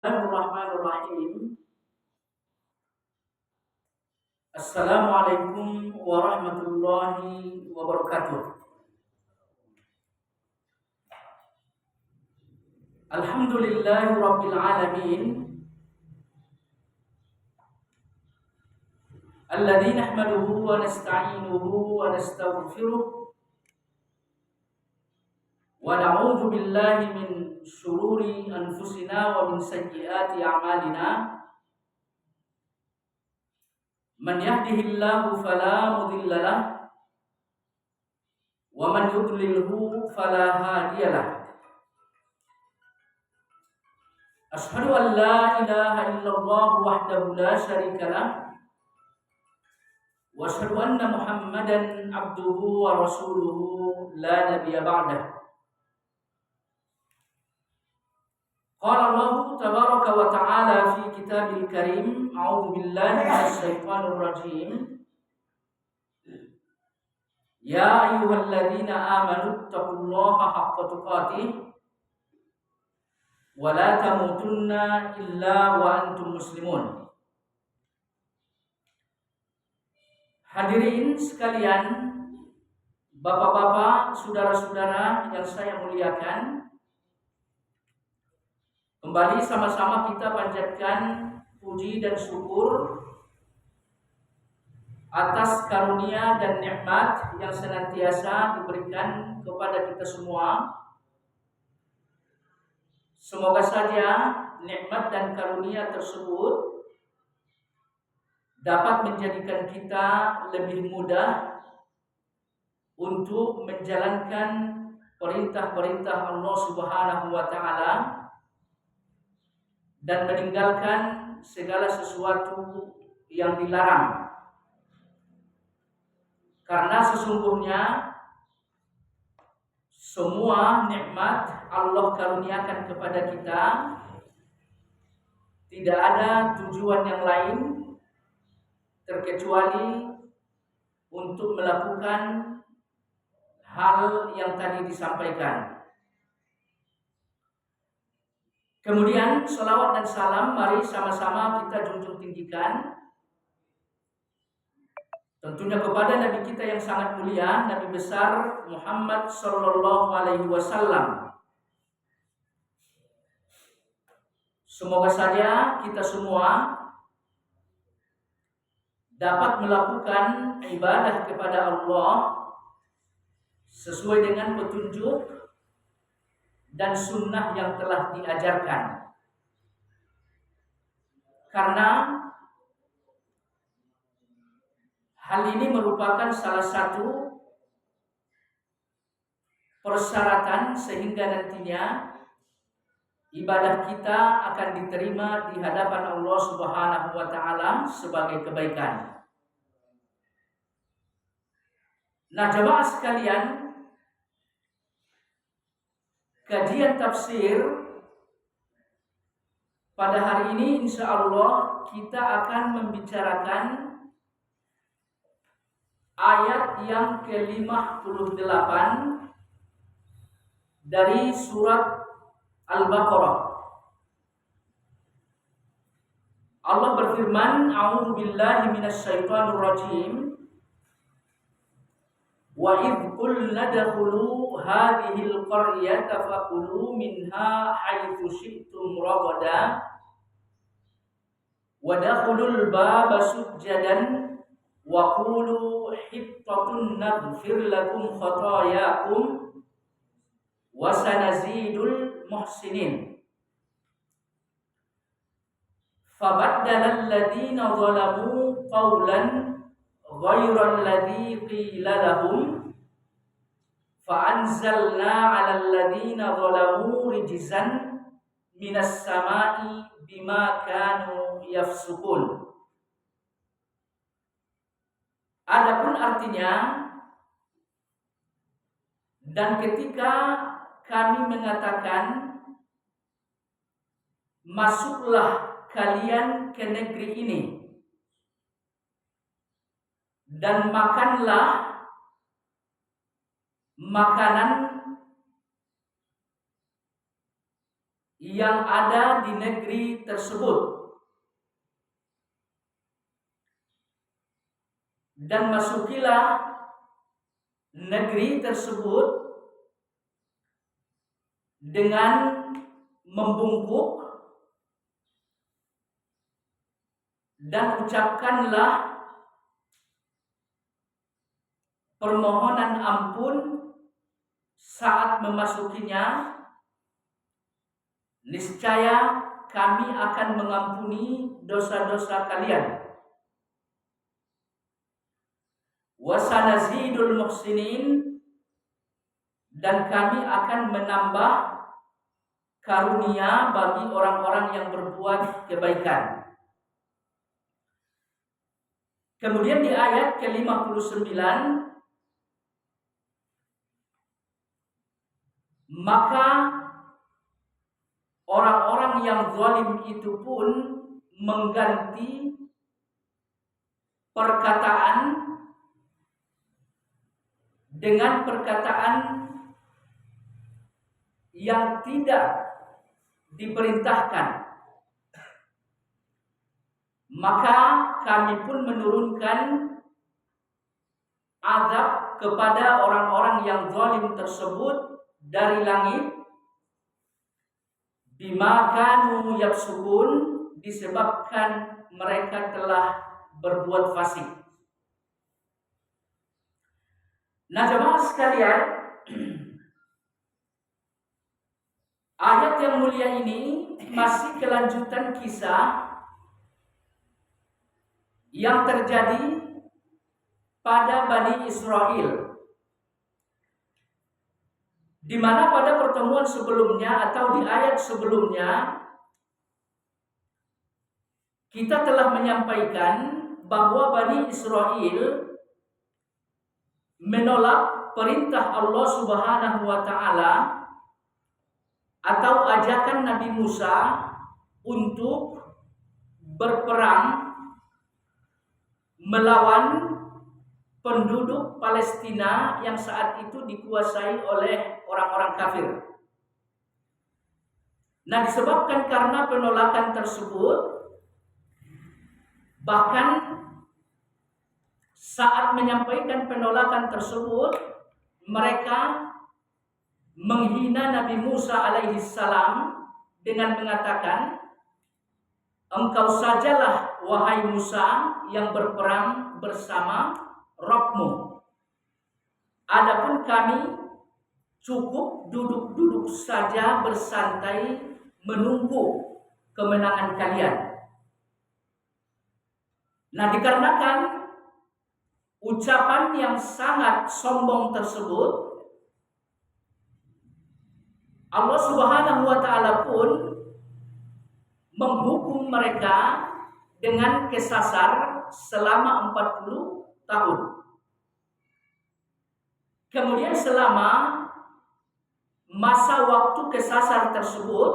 Bismillahirrahmanirrahim. Assalamualaikum warahmatullahi wabarakatuh. Alhamdulillahi rabbil alamin. Alladzi nahmaduhu wa nasta'inuhu wa nastaghfiruh wa na'udzu billahi min syururi anfusina wa min sayyiati a'malina. Man yahdihillahu fala mudilla lahu wa man yudlilhu fala hadiyalah. Ashhadu an la ilaha illallah wahdahu la syarika lah wa ashhadu anna Muhammadan abduhu wa rasuluhu la nabiyya ba'dah. Qala Allah tabaraka wa ta'ala fi kitabil karim, a'udzu billahi minasy syaithanir rajim. Ya ayyuhalladzina amanu taqullaha haqqa tuqatih wa la tamutunna illa wa antum muslimun. Hadirin sekalian, bapak-bapak, saudara-saudara yang saya muliakan, kembali sama-sama kita panjatkan puji dan syukur atas karunia dan nikmat yang senantiasa diberikan kepada kita semua. Semoga saja nikmat dan karunia tersebut dapat menjadikan kita lebih mudah untuk menjalankan perintah-perintah Allah Subhanahu wa taala dan meninggalkan segala sesuatu yang dilarang. Karena sesungguhnya semua nikmat Allah karuniakan kepada kita, tidak ada tujuan yang lain terkecuali untuk melakukan hal yang tadi disampaikan. Kemudian salawat dan salam mari sama-sama kita junjung tinggikan tentunya kepada Nabi kita yang sangat mulia, Nabi besar Muhammad sallallahu alaihi wasallam. Semoga saja kita semua dapat melakukan ibadah kepada Allah sesuai dengan petunjuk dan sunnah yang telah diajarkan. Karena hal ini merupakan salah satu persyaratan sehingga nantinya ibadah kita akan diterima di hadapan Allah Subhanahu wa taala sebagai kebaikan. Nah, jemaah sekalian, kajian tafsir pada hari ini insya Allah kita akan membicarakan ayat yang ke-58 dari surat Al-Baqarah. Allah berfirman, a'udzu billahi minasy syaithanir rajim. Wa idh qulna dakhulu hadhil qaryata fakulu minha haitsu syi'tum ragada wa dakhulul baba sujjadan wa qulu hittatun naghfir lakum khatayakum wa sanazidul muhsinin. Fabaddala alladhina zalamu qawlan ghayra alladhi qila lahum fa'anzalna 'ala alladhina zalamu rijzan minas sama'i bima kanu yafsukun. Adapun artinya, dan ketika kami mengatakan masuklah kalian ke negeri ini dan makanlah makanan yang ada di negeri tersebut, dan masukilah negeri tersebut dengan membungkuk dan ucapkanlah permohonan ampun saat memasukinya. Niscaya kami akan mengampuni dosa-dosa kalian. Wasanazidul muhsinin, dan kami akan menambah karunia bagi orang-orang yang berbuat kebaikan. Kemudian di ayat ke-59, maka orang-orang yang zalim itu pun mengganti perkataan dengan perkataan yang tidak diperintahkan. Maka kami pun menurunkan azab kepada orang-orang yang zalim tersebut dari langit, bima kanu yafsukun, disebabkan mereka telah berbuat fasik. Nah, jemaah sekalian, ayat yang mulia ini masih kelanjutan kisah yang terjadi pada Bani Israel, di mana pada pertemuan sebelumnya atau di ayat sebelumnya kita telah menyampaikan bahwa Bani Israel menolak perintah Allah Subhanahu wa taala atau ajakan Nabi Musa untuk berperang melawan penduduk Palestina yang saat itu dikuasai oleh orang-orang kafir. Nah, disebabkan karena penolakan tersebut, bahkan saat menyampaikan penolakan tersebut, mereka menghina Nabi Musa alaihi salam dengan mengatakan, engkau sajalah wahai Musa yang berperang bersama Rabbmu. Adapun kami cukup duduk-duduk saja bersantai menunggu kemenangan kalian. Nah, dikarenakan ucapan yang sangat sombong tersebut, Allah Subhanahu wa taala pun menghukum mereka dengan kesasar selama 40 tahun. Kemudian selama masa waktu kesasar tersebut,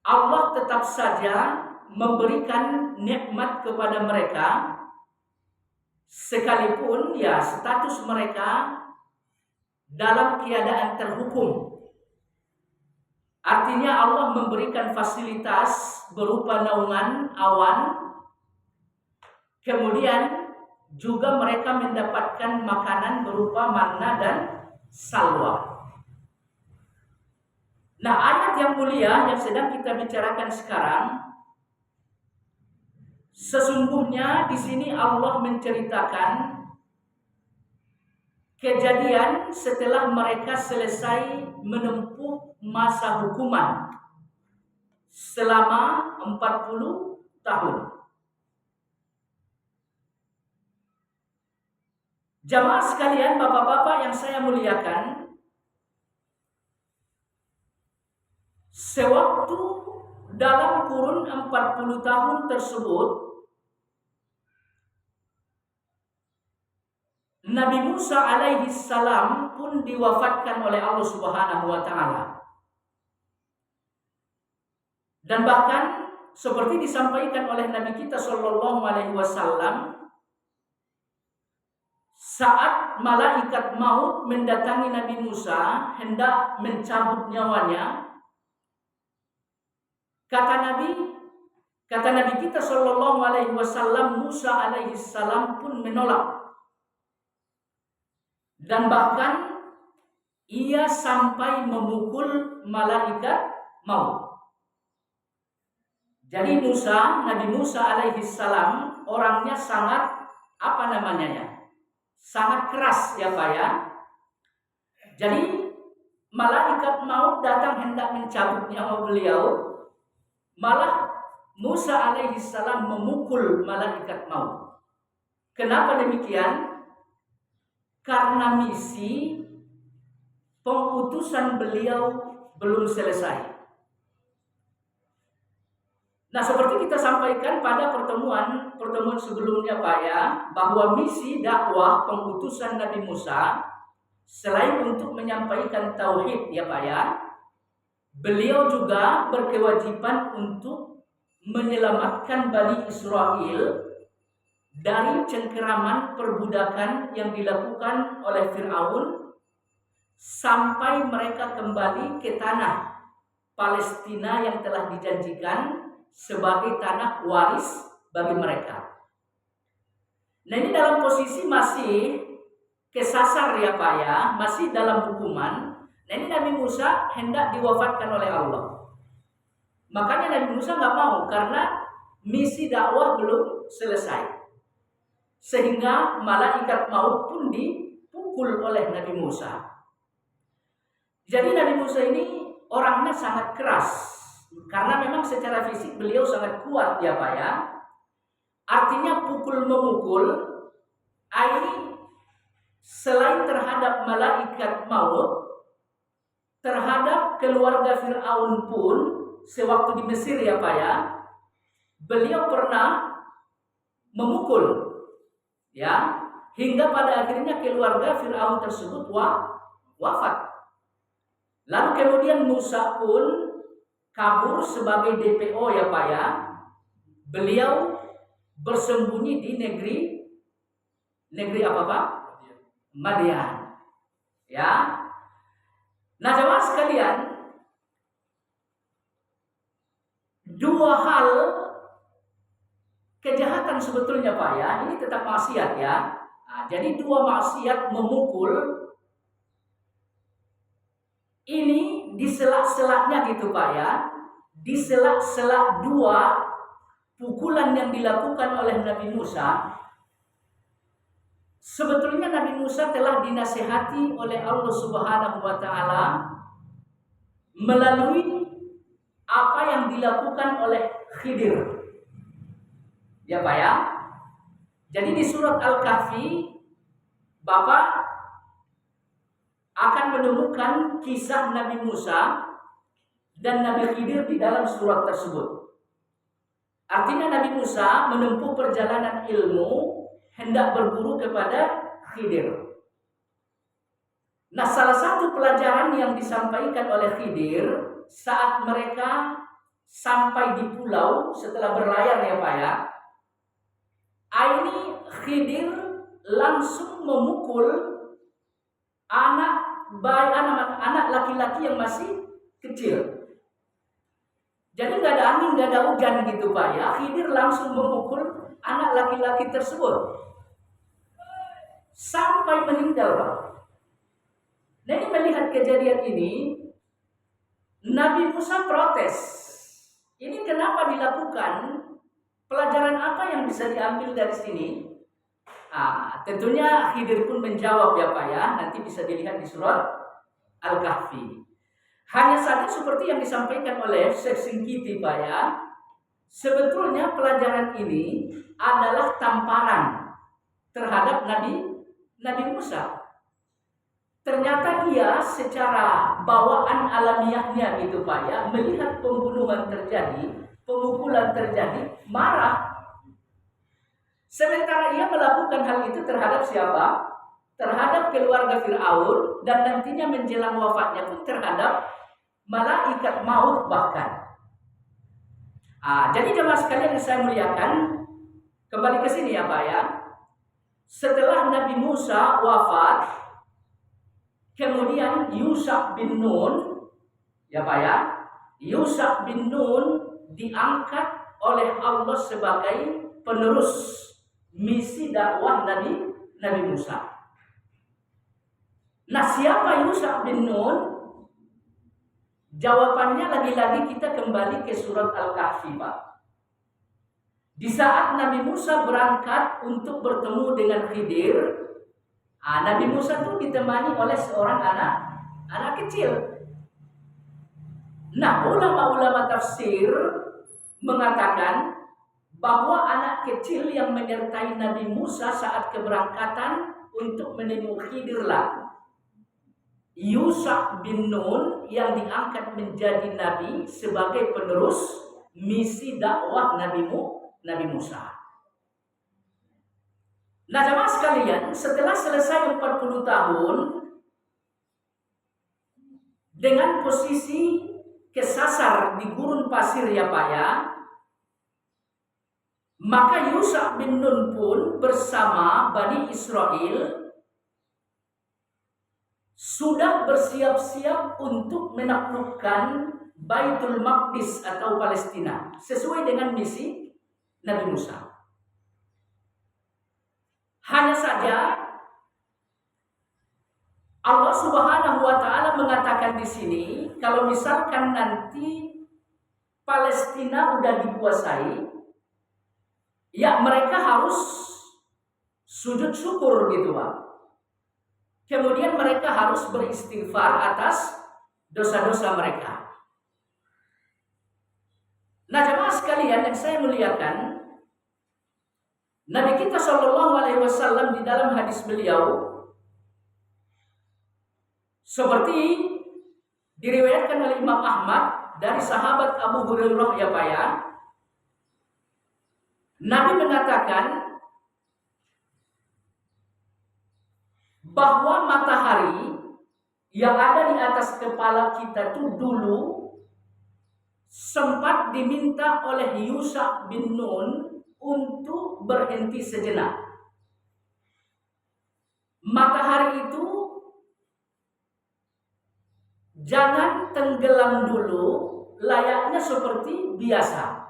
Allah tetap saja memberikan nikmat kepada mereka, sekalipun ya status mereka dalam keadaan terhukum. Artinya Allah memberikan fasilitas berupa naungan awan, kemudian juga mereka mendapatkan makanan berupa manna dan salwa. Nah, ayat yang mulia yang sedang kita bicarakan sekarang, sesungguhnya di sini Allah menceritakan kejadian setelah mereka selesai menempuh masa hukuman selama 40 tahun. Jamaah sekalian, bapak-bapak yang saya muliakan, sewaktu dalam kurun 40 tahun tersebut, Nabi Musa alaihi salam pun diwafatkan oleh Allah Subhanahu wa taala. Dan bahkan seperti disampaikan oleh Nabi kita sallallahu alaihi wasallam, saat malaikat maut mendatangi Nabi Musa hendak mencabut nyawanya, Kata Nabi kita Shallallahu Alaihi Wasallam, Musa alaihi salam pun menolak, dan bahkan ia sampai memukul malaikat maut. Jadi Nabi Musa alaihi salam orangnya sangat sangat keras ya Pak ya. Jadi malaikat maut datang hendak mencabut nyawa beliau, malah Musa alaihi salam memukul malaikat maut. Kenapa demikian? Karena misi pengutusan beliau belum selesai. Nah, seperti kita sampaikan pada pertemuan sebelumnya Pak ya, bahwa misi dakwah pengutusan Nabi Musa selain untuk menyampaikan tauhid ya Pak ya, beliau juga berkewajiban untuk menyelamatkan Bani Israel dari cengkeraman perbudakan yang dilakukan oleh Fir'aun sampai mereka kembali ke tanah Palestina yang telah dijanjikan sebagai tanah waris bagi mereka. Nah, ini dalam posisi masih kesasar ya Pak ya, masih dalam hukuman. Nah, ini Nabi Musa hendak diwafatkan oleh Allah. Makanya Nabi Musa nggak mau karena misi dakwah belum selesai. Sehingga malaikat maut pun dipukul oleh Nabi Musa. Jadi Nabi Musa ini orangnya sangat keras. Karena memang secara fisik beliau sangat kuat ya Pak ya. Artinya pukul memukul ini selain terhadap malaikat maut, terhadap keluarga Fir'aun pun sewaktu di Mesir ya Pak ya, beliau pernah memukul ya, hingga pada akhirnya keluarga Fir'aun tersebut wafat. Lalu kemudian Musa pun kabur sebagai DPO ya Pak ya. Beliau bersembunyi di negeri apa Pak? Madian. Ya. Nah, jemaah sekalian, dua hal kejahatan sebetulnya Pak ya, ini tetap maksiat ya. Nah, jadi dua maksiat memukul ini di selak-selaknya gitu Pak ya, di selak-selak dua pukulan yang dilakukan oleh Nabi Musa, sebetulnya Nabi Musa telah dinasihati oleh Allah Subhanahu wa Ta'ala melalui apa yang dilakukan oleh Khidir. Ya Pak ya. Jadi di surat Al-Kahfi Bapak akan menemukan kisah Nabi Musa dan Nabi Khidir di dalam surat tersebut. Artinya Nabi Musa menempuh perjalanan ilmu hendak berburu kepada Khidir. Nah, salah satu pelajaran yang disampaikan oleh Khidir saat mereka sampai di pulau setelah berlayar ya Pak ya, ini Khidir langsung memukul anak laki-laki yang masih kecil. Jadi nggak ada angin, nggak ada hujan gitu Pak ya. Khidir langsung memukul anak laki-laki tersebut sampai meninggal Pak. Nah, ini melihat kejadian ini, Nabi Musa protes. Ini kenapa dilakukan? Pelajaran apa yang bisa diambil dari sini? Tentunya Khidir pun menjawab ya Pak ya. Nanti bisa dilihat di surat Al-Kahfi. Hanya saja seperti yang disampaikan oleh Syekh Singkiti Pak ya, sebetulnya pelajaran ini adalah tamparan terhadap Nabi Musa. Ternyata ia secara bawaan alamiahnya gitu Pak ya, melihat pembunuhan terjadi, pemukulan terjadi, marah. Sementara ia melakukan hal itu terhadap siapa? Terhadap keluarga Fir'aun, dan nantinya menjelang wafatnya pun terhadap malaikat maut bahkan. Jadi jemaah sekalian yang saya muliakan, kembali ke sini ya Pak ya. Setelah Nabi Musa wafat, kemudian Yusha bin Nun ya Pak ya, Yusha bin Nun diangkat oleh Allah sebagai penerus misi dakwah Nabi Musa. Nah, siapa Yusha bin Nun? Jawabannya lagi-lagi kita kembali ke surat Al-Kahfi, Pak. Di saat Nabi Musa berangkat untuk bertemu dengan Khidir, Nabi Musa itu ditemani oleh seorang anak kecil. Nah, ulama-ulama tafsir mengatakan bahwa anak kecil yang menyertai Nabi Musa saat keberangkatan untuk menemui Khidirlah Yusha bin Nun yang diangkat menjadi nabi sebagai penerus misi dakwah Nabi Musa. Nah, jemaah sekalian, setelah selesai 40 tahun dengan posisi kesasar di gurun pasir ya Pak ya, maka Yusha bin Nun pun bersama Bani Israel sudah bersiap-siap untuk menaklukkan Baitul Maqdis atau Palestina sesuai dengan misi Nabi Musa. Hanya saja Allah Subhanahu wa taala mengatakan di sini kalau misalkan nanti Palestina udah dikuasai, ya mereka harus sujud syukur gitu Pak. Kemudian mereka harus beristighfar atas dosa-dosa mereka. Nah, jemaah sekalian yang saya muliakan, Nabi kita Shallallahu Alaihi Wasallam di dalam hadis beliau seperti diriwayatkan oleh Imam Ahmad dari sahabat Abu Hurairah ya Pak ya, Nabi mengatakan bahwa matahari yang ada di atas kepala kita itu dulu sempat diminta oleh Yusha bin Nun untuk berhenti sejenak. Matahari itu jangan tenggelam dulu, layaknya seperti biasa.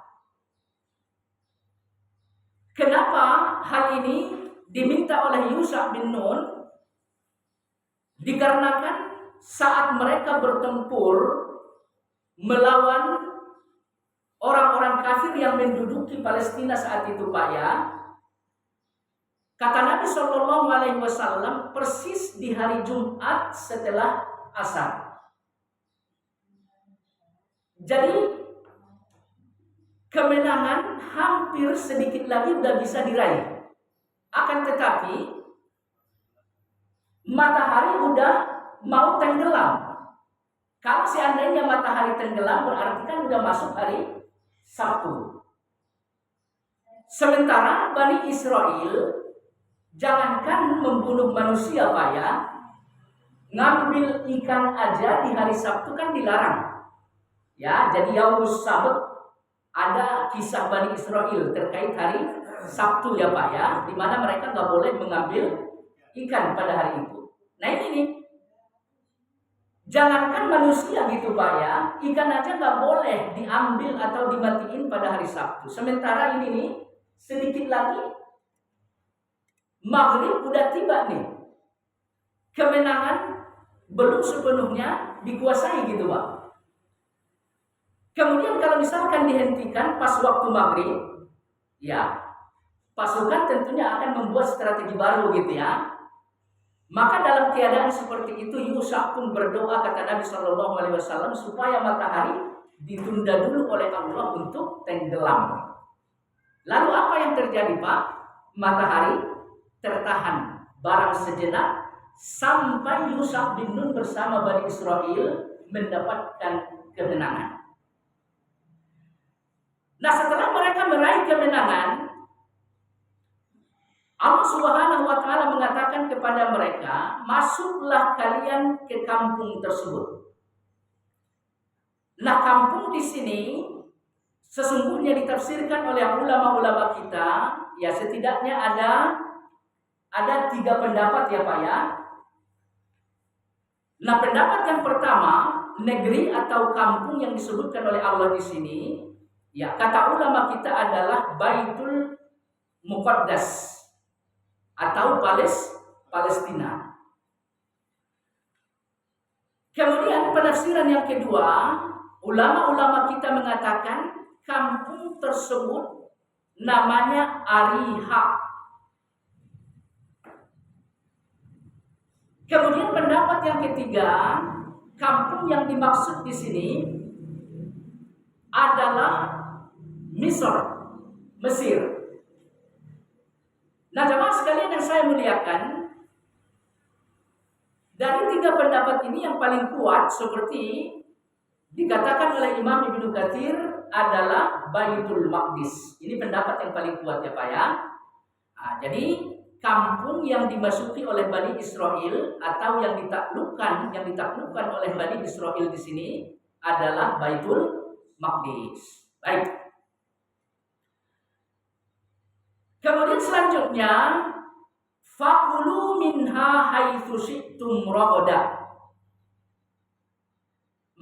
Kenapa hal ini diminta oleh Yusha bin Nun? Dikarenakan saat mereka bertempur melawan orang-orang kafir yang menduduki Palestina saat itu Pak ya, kata Nabi Shallallahu Alaihi Wasallam persis di hari Jumat setelah asar. Jadi kemenangan hampir sedikit lagi sudah bisa diraih. Akan tetapi matahari udah mau tenggelam. Kalau seandainya matahari tenggelam berarti kan udah masuk hari Sabtu. Sementara Bani Israel jangankan membunuh manusia Pak ya, ngambil ikan aja di hari Sabtu kan dilarang. Ya, jadi Yaumus Sabt ada kisah Bani Israel terkait hari Sabtu ya Pak ya, di mana mereka nggak boleh mengambil ikan pada hari itu. Nah ini nih, jangankan manusia gitu Pak ya, ikan aja nggak boleh diambil atau dimatiin pada hari Sabtu. Sementara ini nih, sedikit lagi Maghrib udah tiba nih, kemenangan belum sepenuhnya dikuasai gitu Pak. Kemudian kalau misalkan dihentikan pas waktu Maghrib, ya pasukan tentunya akan membuat strategi baru gitu ya. Maka dalam keadaan seperti itu Yusha pun berdoa kata Nabi Shallallahu Alaihi Wasallam supaya matahari ditunda dulu oleh Allah untuk tenggelam. Lalu apa yang terjadi Pak? Matahari tertahan barang sejenak sampai Yusha bin Nun bersama Bani Israel mendapatkan kemenangan. Nah setelah mereka meraih kemenangan, Allah Subhanahu wa taala mengatakan kepada mereka, masuklah kalian ke kampung tersebut. Nah, kampung di sini sesungguhnya ditafsirkan oleh ulama-ulama kita, ya setidaknya ada 3 pendapat ya Pak ya. Nah, pendapat yang pertama, negeri atau kampung yang disebutkan oleh Allah di sini, Ya, kata ulama kita adalah Baitul Muqaddas atau Palestina. Kemudian penafsiran yang kedua, ulama-ulama kita mengatakan kampung tersebut namanya Ariha. Kemudian pendapat yang ketiga, kampung yang dimaksud di sini adalah Mesir. Nah, jemaah sekalian yang saya muliakan, dari tiga pendapat ini yang paling kuat seperti dikatakan oleh Imam Ibnu Katsir adalah Baitul Maqdis. Ini pendapat yang paling kuat ya Pak ya. Nah, jadi kampung yang dimasuki oleh Bani Israel atau yang ditaklukkan oleh Bani Israel di sini adalah Baitul Maqdis. Baik. Kemudian selanjutnya fakulu minha haitsu syi'tum ragada.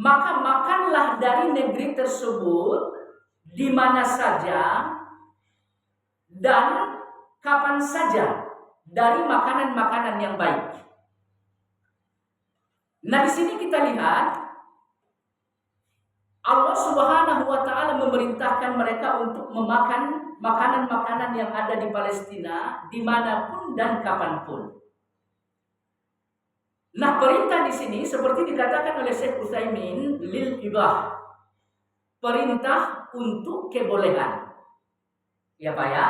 Maka makanlah dari negeri tersebut di mana saja dan kapan saja dari makanan-makanan yang baik. Nah, di sini kita lihat Allah Subhanahu wa taala memerintahkan mereka untuk memakan makanan-makanan yang ada di Palestina dimanapun dan kapanpun. Nah, perintah di sini seperti dikatakan oleh Syekh Utsaimin lil ibah, perintah untuk kebolehan. Ya Pak ya,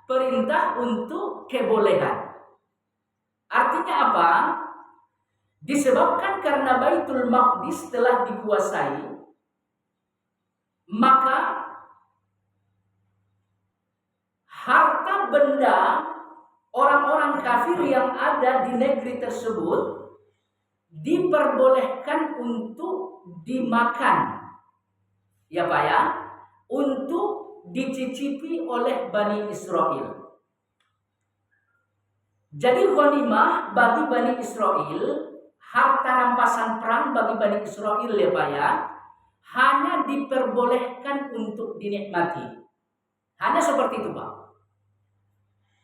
perintah untuk kebolehan. Artinya apa? Disebabkan karena Baitul Maqdis telah dikuasai, maka harta benda orang-orang kafir yang ada di negeri tersebut diperbolehkan untuk dimakan. Ya Pak ya, untuk dicicipi oleh Bani Israel. Jadi ghanimah bagi Bani Israel, harta rampasan perang bagi Bani Israel ya Pak ya, hanya diperbolehkan untuk dinikmati. Hanya seperti itu Pak.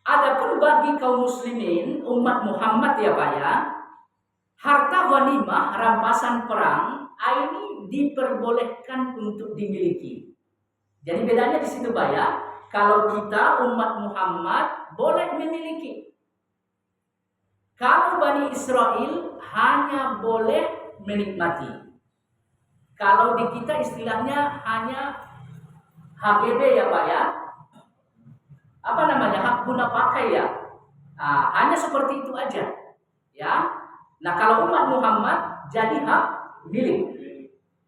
Adapun bagi kaum muslimin umat Muhammad ya Pak ya, harta ghanimah rampasan perang ini diperbolehkan untuk dimiliki. Jadi bedanya di situ Pak ya. Kalau kita umat Muhammad boleh memiliki. Kalau Bani Israel hanya boleh menikmati. Kalau di kita istilahnya hanya HGB ya Pak ya. Apa namanya, hak guna pakai ya. Nah, hanya seperti itu aja ya. Nah, kalau umat Muhammad jadi hak milik.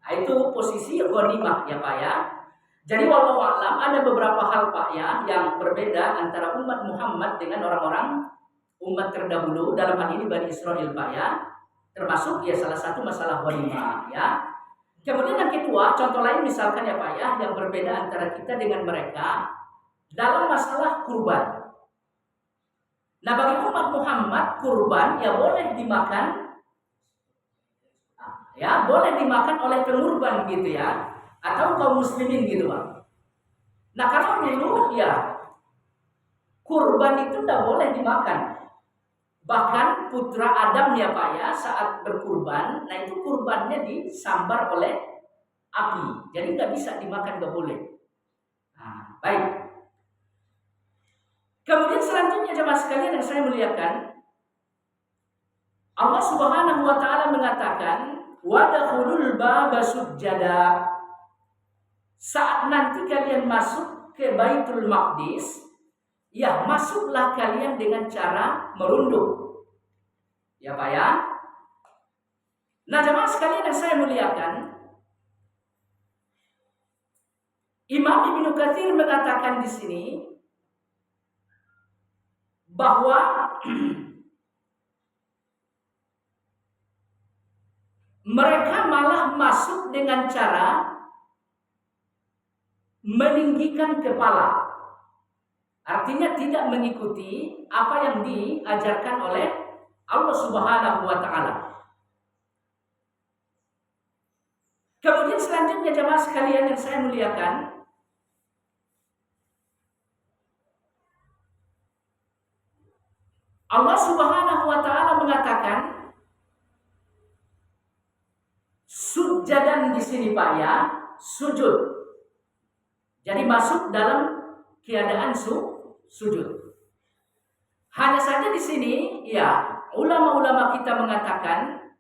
Nah, itu posisi ghanimah ya Pak ya. Jadi wallahu a'lam ada beberapa hal Pak ya yang berbeda antara umat Muhammad dengan orang-orang umat terdahulu, dalam hal ini Bani Israel Pak ya. Termasuk ya salah satu masalah ghanimah ya. Kemudian yang kedua, contoh lain misalkan ya Pak ya, yang berbeda antara kita dengan mereka dalam masalah kurban. Nah, bagi umat Muhammad kurban ya boleh dimakan, ya boleh dimakan oleh pengurban gitu ya, atau kaum muslimin gitu Pak. Nah, kalau dulu ya kurban itu tidak boleh dimakan. Bahkan putra Adam ya Pak ya saat berkurban, nah itu kurbannya disambar oleh api, jadi nggak bisa dimakan, nggak boleh. Nah, baik. Kemudian selanjutnya jemaah sekalian yang saya muliakan, Allah Subhanahu wa taala mengatakan, "Wadkhulul baba sujada." Saat nanti kalian masuk ke Baitul Maqdis, ya masuklah kalian dengan cara merunduk. Ya Pak ya. Nah, jemaah sekalian yang saya muliakan, Imam Ibnu Katsir mengatakan di sini bahwa mereka malah masuk dengan cara meninggikan kepala. Artinya tidak mengikuti apa yang diajarkan oleh Allah Subhanahu wa taala. Kemudian selanjutnya jemaah sekalian yang saya muliakan, Allah Subhanahu wa taala mengatakan sujadan di sini Pak ya, sujud. Jadi masuk dalam keadaan sujud. Hanya saja di sini ya, ulama-ulama kita mengatakan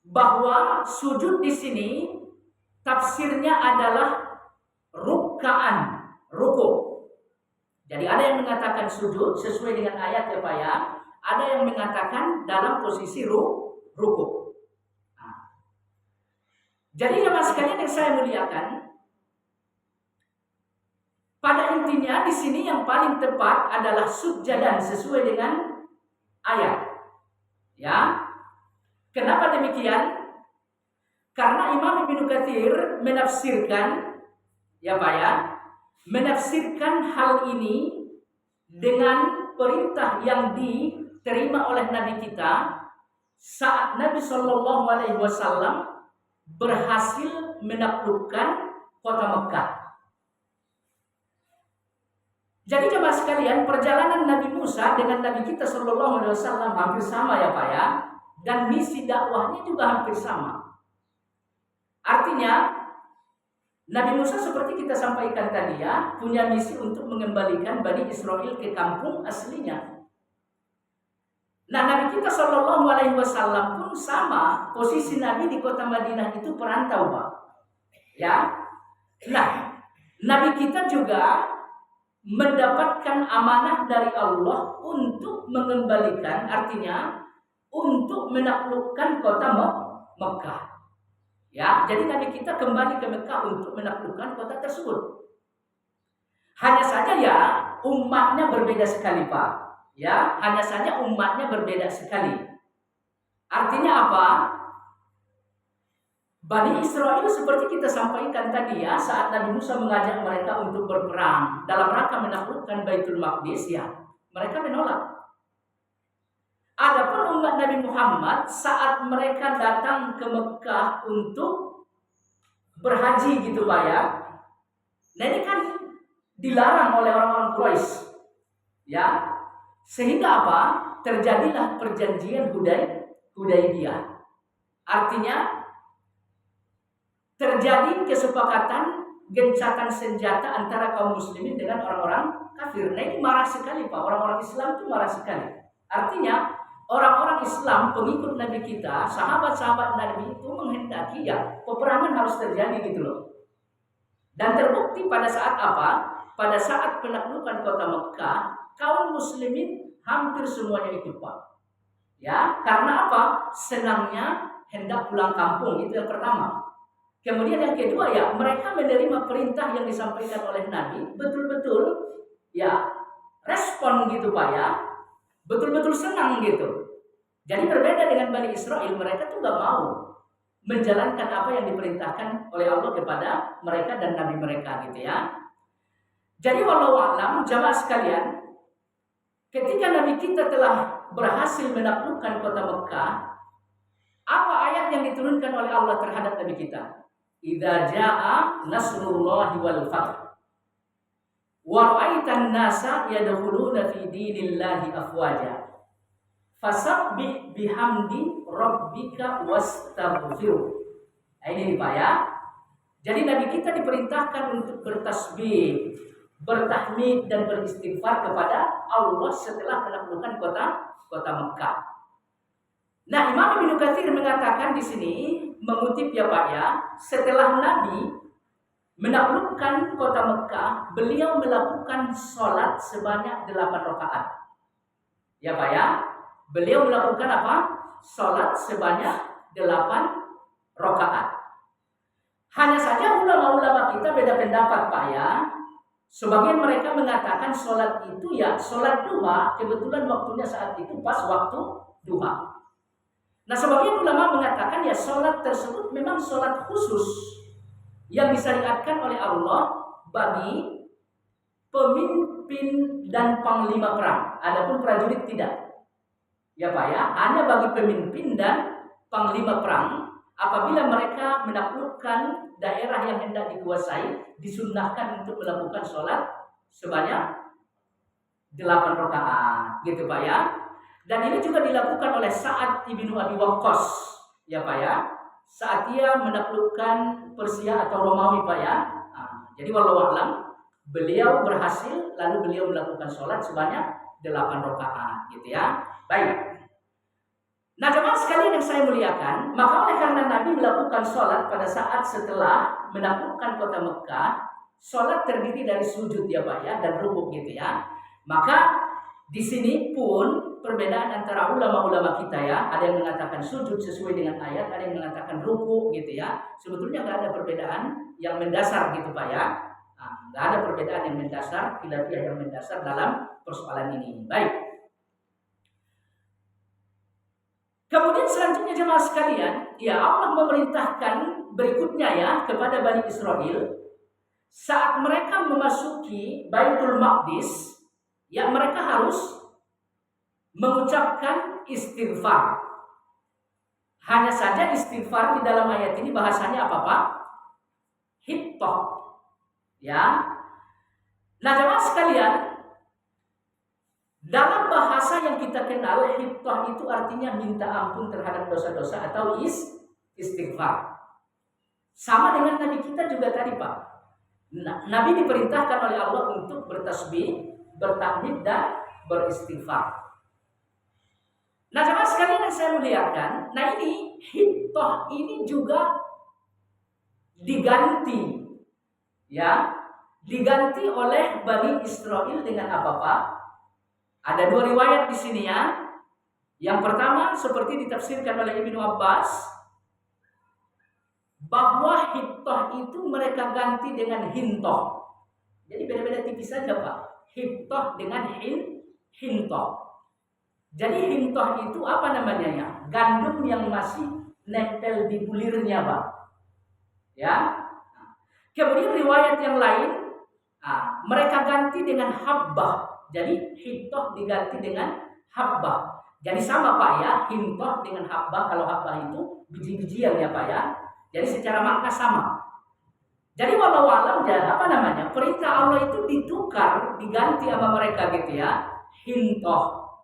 bahwa sujud di sini tafsirnya adalah rukkaan, ruku. Jadi ada yang mengatakan sujud sesuai dengan ayat ya Pak ya, ada yang mengatakan dalam posisi ruku. Jadi jemaah sekalian yang saya muliakan, pada intinya di sini yang paling tepat adalah sujadan sesuai dengan ayat. Ya. Kenapa demikian? Karena Imam Ibnu Katsir menafsirkan ya Pak ya, menafsirkan hal ini dengan perintah yang diterima oleh Nabi kita saat Nabi Shallallahu Alaihi Wasallam berhasil menaklukkan kota Mekah. Jadi jemaah sekalian, perjalanan Nabi Musa dengan Nabi kita Shallallahu Alaihi Wasallam hampir sama ya Pak ya, dan misi dakwahnya juga hampir sama. Artinya Nabi Musa seperti kita sampaikan tadi ya, punya misi untuk mengembalikan Bani Israel ke kampung aslinya. Nah, Nabi kita Shallallahu Alaihi Wasallam pun sama, posisi Nabi di kota Madinah itu perantau Pak. Ya, nah Nabi kita juga mendapatkan amanah dari Allah untuk mengembalikan, artinya untuk menaklukkan kota Mekah. Ya, jadi Nabi kita kembali ke Mekah untuk menaklukkan kota tersebut. Hanya saja ya umatnya berbeda sekali Pak. Ya, hanya saja umatnya berbeda sekali. Artinya apa? Bani Israel seperti kita sampaikan tadi ya, saat Nabi Musa mengajak mereka untuk berperang dalam rangka menaklukkan Baitul Maqdis ya, mereka menolak. Adapun umat Nabi Muhammad saat mereka datang ke Mekah untuk berhaji gitu Pak ya. Nah ini kan dilarang oleh orang-orang Quraisy. Ya. Sehingga apa? Terjadilah perjanjian Hudaybiyah. Artinya terjadi kesepakatan gencatan senjata antara kaum muslimin dengan orang-orang kafir. Nah ini marah sekali Pak. Orang-orang Islam itu marah sekali. Artinya orang-orang Islam pengikut Nabi kita, sahabat-sahabat Nabi itu menghendaki ya peperangan harus terjadi gitu loh. Dan terbukti pada saat apa? Pada saat penaklukan kota Mekah, kaum muslimin hampir semuanya ikut Pak. Ya, karena apa? Senangnya hendak pulang kampung, itu yang pertama. Kemudian yang kedua ya, mereka menerima perintah yang disampaikan oleh Nabi, betul-betul ya respon gitu Pak ya. Betul-betul senang gitu. Jadi berbeda dengan Bani Israel, mereka tuh gak mau menjalankan apa yang diperintahkan oleh Allah kepada mereka dan Nabi mereka gitu ya. Jadi wallahu a'lam jamaah sekalian, ketika Nabi kita telah berhasil menaklukkan kota Mekah, apa ayat yang diturunkan oleh Allah terhadap Nabi kita? Idza jaa nasrullahi wal fath wa ra'aitan nasa yadkhuluna fi dinillahi afwaja fasabbih bihamdi rabbika wastaghfir. Ini Pak ya. Jadi Nabi kita diperintahkan untuk bertasbih, bertahmid dan beristighfar kepada Allah setelah menaklukkan kota Mekah. Nah, Imam Ibnu Katsir mengatakan di sini mengutip ya Pak ya, setelah Nabi menaklukkan kota Mekah, beliau melakukan sholat sebanyak 8 rakaat. Ya Pak ya, beliau melakukan apa? Sholat sebanyak 8 rakaat. Hanya saja ulama-ulama kita beda pendapat Pak ya. Sebagian mereka mengatakan sholat itu ya sholat duha, kebetulan waktunya saat itu pas waktu duha. Nah sebagian ulama mengatakan ya sholat tersebut memang sholat khusus yang disyariatkan oleh Allah bagi pemimpin dan panglima perang. Adapun prajurit tidak. Ya Pak ya, hanya bagi pemimpin dan panglima perang apabila mereka menaklukkan daerah yang hendak dikuasai, disunnahkan untuk melakukan sholat sebanyak 8 rakaat, gitu Pak ya. Dan ini juga dilakukan oleh Sa'ad ibnu Abi Waqqas, ya Pak ya, saat ia menaklukkan Persia atau Romawi Pak ya. Jadi wallahu a'lam, beliau berhasil, lalu beliau melakukan sholat sebanyak 8 rakaat, gitu ya. Baik. Nah jemaah sekalian yang saya muliakan, maka oleh karena Nabi melakukan sholat pada saat setelah menaklukkan kota Mekah, sholat terdiri dari sujud ya Pak ya, dan rukuk gitu ya. Maka di sini pun perbedaan antara ulama-ulama kita ya, ada yang mengatakan sujud sesuai dengan ayat, ada yang mengatakan rukuk gitu ya. Sebetulnya nggak ada perbedaan yang mendasar gitu Pak ya. Nggak ada perbedaan yang mendasar, khilafiyah yang mendasar dalam persoalan ini. Baik. Kemudian selanjutnya jemaah sekalian, ya Allah memerintahkan berikutnya ya kepada Bani Israel saat mereka memasuki Baitul Maqdis, ya mereka harus mengucapkan istighfar. Hanya saja istighfar di dalam ayat ini bahasanya apa Pak? Hittah. Ya. Nah jemaah sekalian, dalam bahasa yang kita kenal, hittah itu artinya minta ampun terhadap dosa-dosa atau istighfar. Sama dengan Nabi kita juga tadi Pak. Nabi diperintahkan oleh Allah untuk bertasbih, bertahmid dan beristighfar. Nah jemaah sekalian yang saya muliakan, nah ini hittah ini juga diganti, ya, diganti oleh Bani Israel dengan apa Pak? Ada 2 riwayat di sini ya. Yang pertama seperti ditafsirkan oleh Ibnu Abbas bahwa hittah itu mereka ganti dengan hintoh. Jadi beda-beda tipis saja Pak. Hittah dengan hintoh. Jadi hintoh itu apa namanya ya? Gandum yang masih nempel di bulirnya Pak. Ya. Kemudian riwayat yang lain, mereka ganti dengan habbah. Jadi hintoh diganti dengan habbah. Jadi sama Pak ya, hintoh dengan habbah. Kalau habbah itu biji-bijian ya Pak ya. Jadi secara makna sama. Jadi walau alam ya, apa namanya? Perintah Allah itu ditukar, diganti sama mereka gitu ya. Hintoh.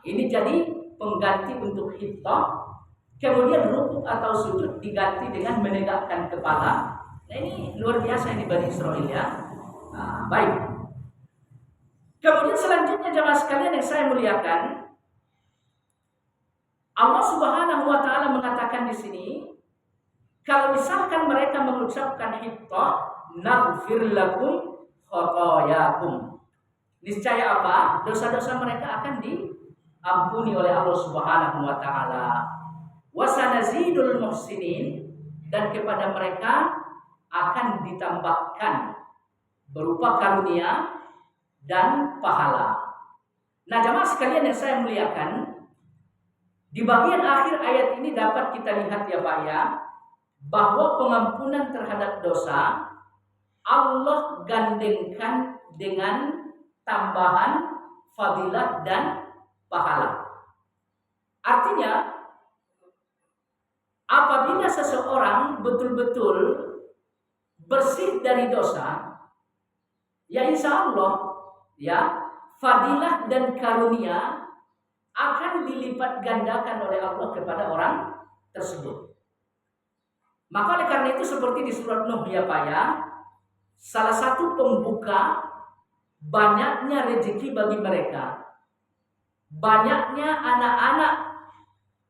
Ini jadi pengganti untuk hintoh. Kemudian rukuk atau sujud diganti dengan menegakkan kepala. Nah ini luar biasa ini Bani Israel ya. Baik. Kemudian selanjutnya jemaah sekalian yang saya muliakan, Allah Subhanahu wa taala mengatakan di sini, kalau misalkan mereka mengucapkan hittah, naghfir lakum khotoyakum. Niscaya apa? Dosa-dosa mereka akan diampuni oleh Allah Subhanahu wa taala. Wa sanazidul muhsinin, dan kepada mereka akan ditambahkan berupa karunia dan pahala. Nah jemaah sekalian yang saya muliakan, di bagian akhir ayat ini dapat kita lihat ya Pak ya, bahwa pengampunan terhadap dosa Allah gandengkan dengan tambahan fadilah dan pahala. Artinya apabila seseorang betul-betul bersih dari dosa, ya insya Allah ya, fadilah dan karunia akan dilipat gandakan oleh Allah kepada orang tersebut. Maka oleh karena itu seperti di surat Nuh ya Pak ya, salah satu pembuka banyaknya rezeki bagi mereka, banyaknya anak-anak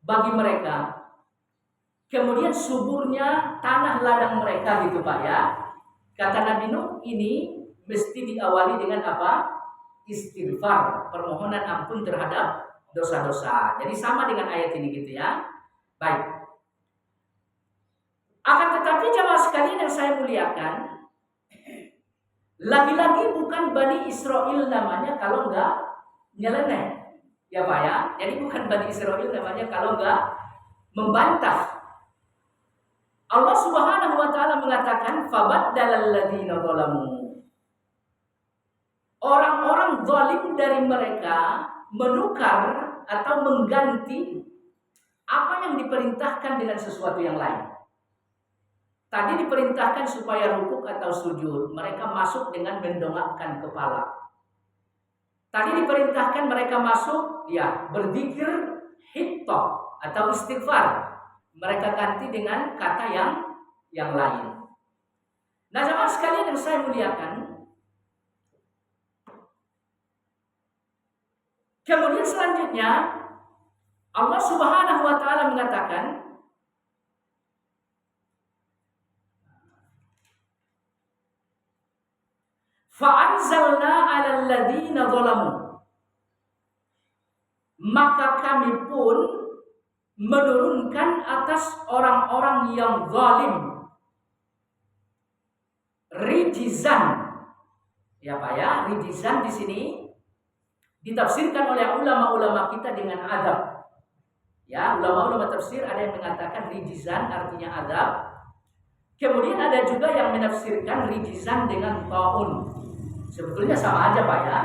bagi mereka, kemudian suburnya tanah ladang mereka gitu Pak ya. Kata Nabi Nuh, ini mesti diawali dengan apa? Istighfar, permohonan ampun terhadap dosa-dosa. Jadi sama dengan ayat ini gitu ya. Baik. Akan tetapi jemaah sekalian yang saya muliakan, lagi-lagi bukan Bani Israel namanya kalau enggak nyeleneh. Ya Pak ya. Jadi bukan Bani Israel namanya kalau enggak membantah. Allah Subhanahu wa taala mengatakan fabaddalal ladzina zalamu. Orang-orang zalim dari mereka menukar atau mengganti apa yang diperintahkan dengan sesuatu yang lain. Tadi diperintahkan supaya rukuk atau sujud, mereka masuk dengan mendongakkan kepala. Tadi diperintahkan mereka masuk, ya, berzikir hittah atau istighfar. Mereka ganti dengan kata yang lain. Nah, jemaah sekalian yang saya muliakan, kemudian selanjutnya Allah Subhanahu wa taala mengatakan, fa'anzalna 'alal ladzina zalamu. Maka kami pun menurunkan atas orang-orang yang zalim rijzan. Ya Pak ya, rijzan di sini ditafsirkan oleh ulama-ulama kita dengan azab. Ya, ulama-ulama tafsir ada yang mengatakan rijzan artinya azab. Kemudian ada juga yang menafsirkan rijzan dengan taun. Sebetulnya sama aja Pak ya.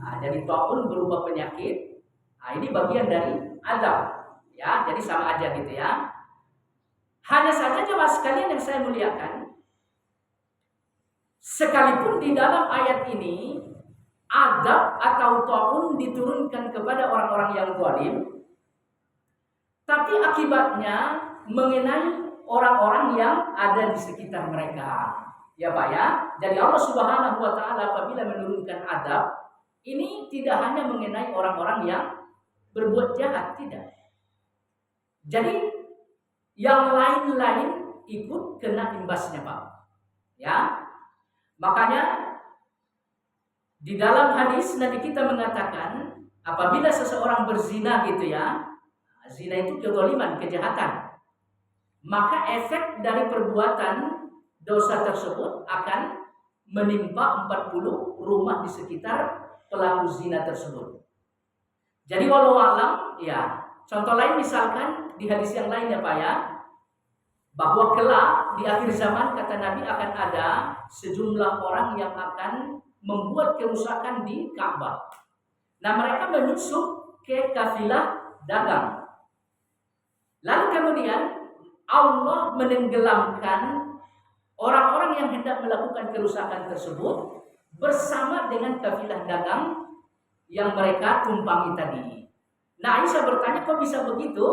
Nah, jadi taun berupa penyakit. Nah, ini bagian dari azab. Ya, jadi sama aja gitu ya. Hanya saja jemaah sekalian yang saya muliakan, sekalipun di dalam ayat ini azab atau taun diturunkan kepada orang-orang yang zalim, tapi akibatnya mengenai orang-orang yang ada di sekitar mereka. Ya Pak ya. Jadi Allah Subhanahu wa taala apabila menurunkan azab, ini tidak hanya mengenai orang-orang yang berbuat jahat, tidak. Jadi yang lain-lain ikut kena imbasnya Pak. Ya. Makanya di dalam hadis Nabi kita mengatakan apabila seseorang berzina gitu ya, zina itu kezaliman, kejahatan, maka efek dari perbuatan dosa tersebut akan menimpa 40 rumah di sekitar pelaku zina tersebut. Jadi walau alam, ya, contoh lain misalkan di hadis yang lain ya Pak ya, bahwa kelak di akhir zaman kata Nabi akan ada sejumlah orang yang akan membuat kerusakan di Ka'bah. Nah, mereka menyusup ke kafilah dagang. Lalu kemudian Allah menenggelamkan orang-orang yang hendak melakukan kerusakan tersebut bersama dengan kafilah dagang yang mereka tumpangi tadi. Nah, Aisyah bertanya, kok bisa begitu?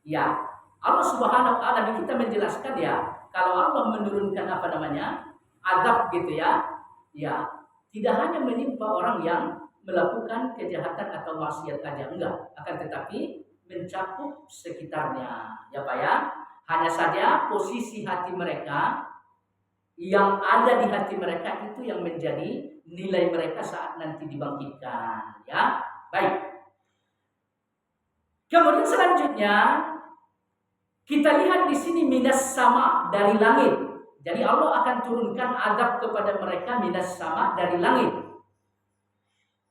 Ya, Allah Subhanahu wa taala kita menjelaskan ya, kalau Allah menurunkan azab gitu ya, ya, tidak hanya menimpa orang yang melakukan kejahatan atau maksiat saja, enggak, akan tetapi mencakup sekitarnya. Ya Pak ya. Hanya saja posisi hati mereka, yang ada di hati mereka itu yang menjadi nilai mereka saat nanti dibangkitkan. Ya, baik. Kemudian selanjutnya kita lihat di sini minas sama dari langit. Jadi Allah akan turunkan azab kepada mereka minas sama dari langit.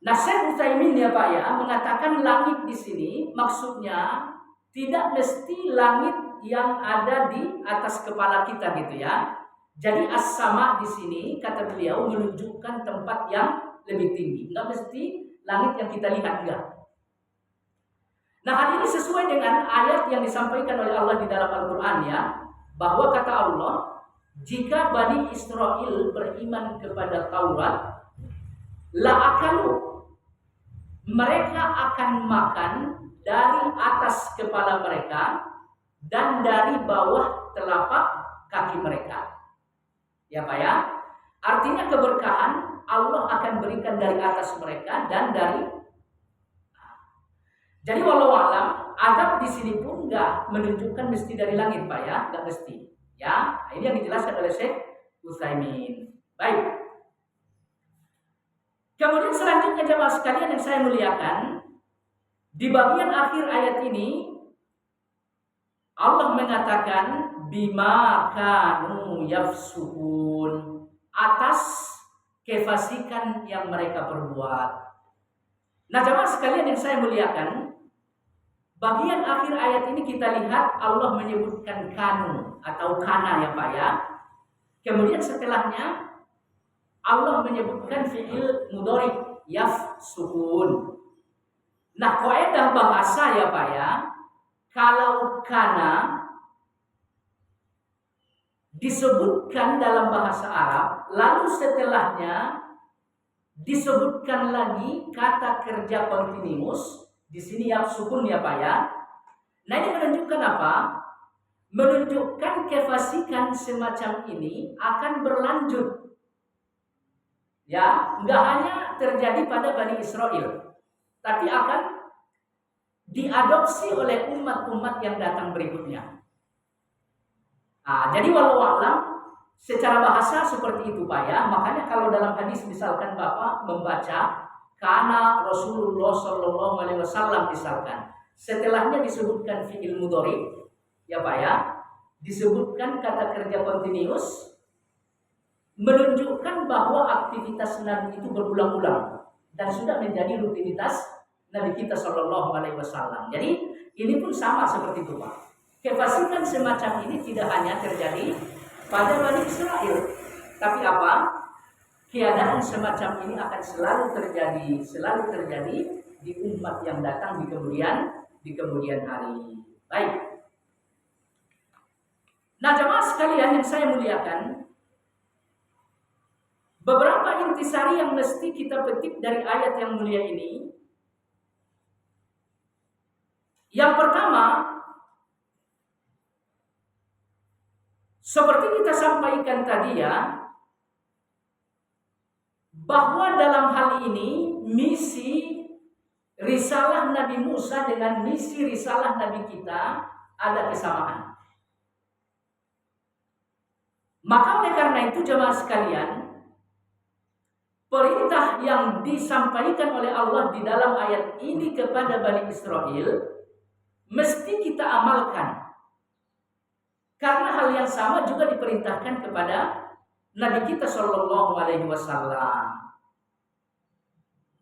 Nah, Syekh Utsaimin ya Pak ya mengatakan langit di sini maksudnya tidak mesti langit yang ada di atas kepala kita gitu ya. Jadi as-sama di sini kata beliau menunjukkan tempat yang lebih tinggi. Enggak mesti langit yang kita lihat, enggak. Nah, hal ini sesuai dengan ayat yang disampaikan oleh Allah di dalam Al-Qur'an ya, bahwa kata Allah, jika Bani Israel beriman kepada Taurat, la akalu, mereka akan makan dari atas kepala mereka dan dari bawah telapak kaki mereka. Ya Pak ya. Artinya keberkahan Allah akan berikan dari atas mereka dan dari. Jadi walau alam, azab di sini pun enggak menunjukkan mesti dari langit Pak ya, enggak mesti. Ya, ini yang dijelaskan oleh Syekh Utsaimin. Baik. Kemudian selanjutnya jemaah sekalian yang saya muliakan, di bagian akhir ayat ini Allah mengatakan bima kanu yafsukun, atas kefasikan yang mereka perbuat. Nah, jemaah sekalian yang saya muliakan, bagian akhir ayat ini kita lihat Allah menyebutkan kanu atau kana ya Pak ya. Kemudian setelahnya Allah menyebutkan fi'il mudhari yafsukun. Nah, kaidah bahasa ya Pak ya, kalau kana disebutkan dalam bahasa Arab, lalu setelahnya disebutkan lagi kata kerja continuous. Di sini yang sukun ya Pak ya. Nah ini menunjukkan apa? Menunjukkan kefasikan semacam ini akan berlanjut. Ya, nggak hanya terjadi pada Bani Israel, tapi akan diadopsi oleh umat-umat yang datang berikutnya. Nah, jadi walau alam secara bahasa seperti itu Pak ya. Makanya kalau dalam hadis misalkan Bapak membaca kana Rasulullah Shallallahu Alaihi Wasallam misalkan, setelahnya disebutkan fi'il mudhari ya Pak ya, disebutkan kata kerja continuous, menunjukkan bahwa aktivitas Nabi itu berulang-ulang dan sudah menjadi rutinitas Nabi kita Shallallahu Alaihi Wasallam. Jadi ini pun sama seperti itu Pak. Kefasikan semacam ini tidak hanya terjadi pada Bani Israel, tapi apa? Keadaan semacam ini akan selalu terjadi di umat yang datang di kemudian hari. Baik. Nah, jemaah sekalian yang saya muliakan, beberapa intisari yang mesti kita petik dari ayat yang mulia ini. Yang pertama, seperti kita sampaikan tadi ya, bahwa dalam hal ini misi risalah Nabi Musa dengan misi risalah Nabi kita ada kesamaan. Maka oleh karena itu jemaah sekalian, perintah yang disampaikan oleh Allah di dalam ayat ini kepada Bani Israel mesti kita amalkan. Karena hal yang sama juga diperintahkan kepada Nabi kita Shallallahu Alaihi Wasallam.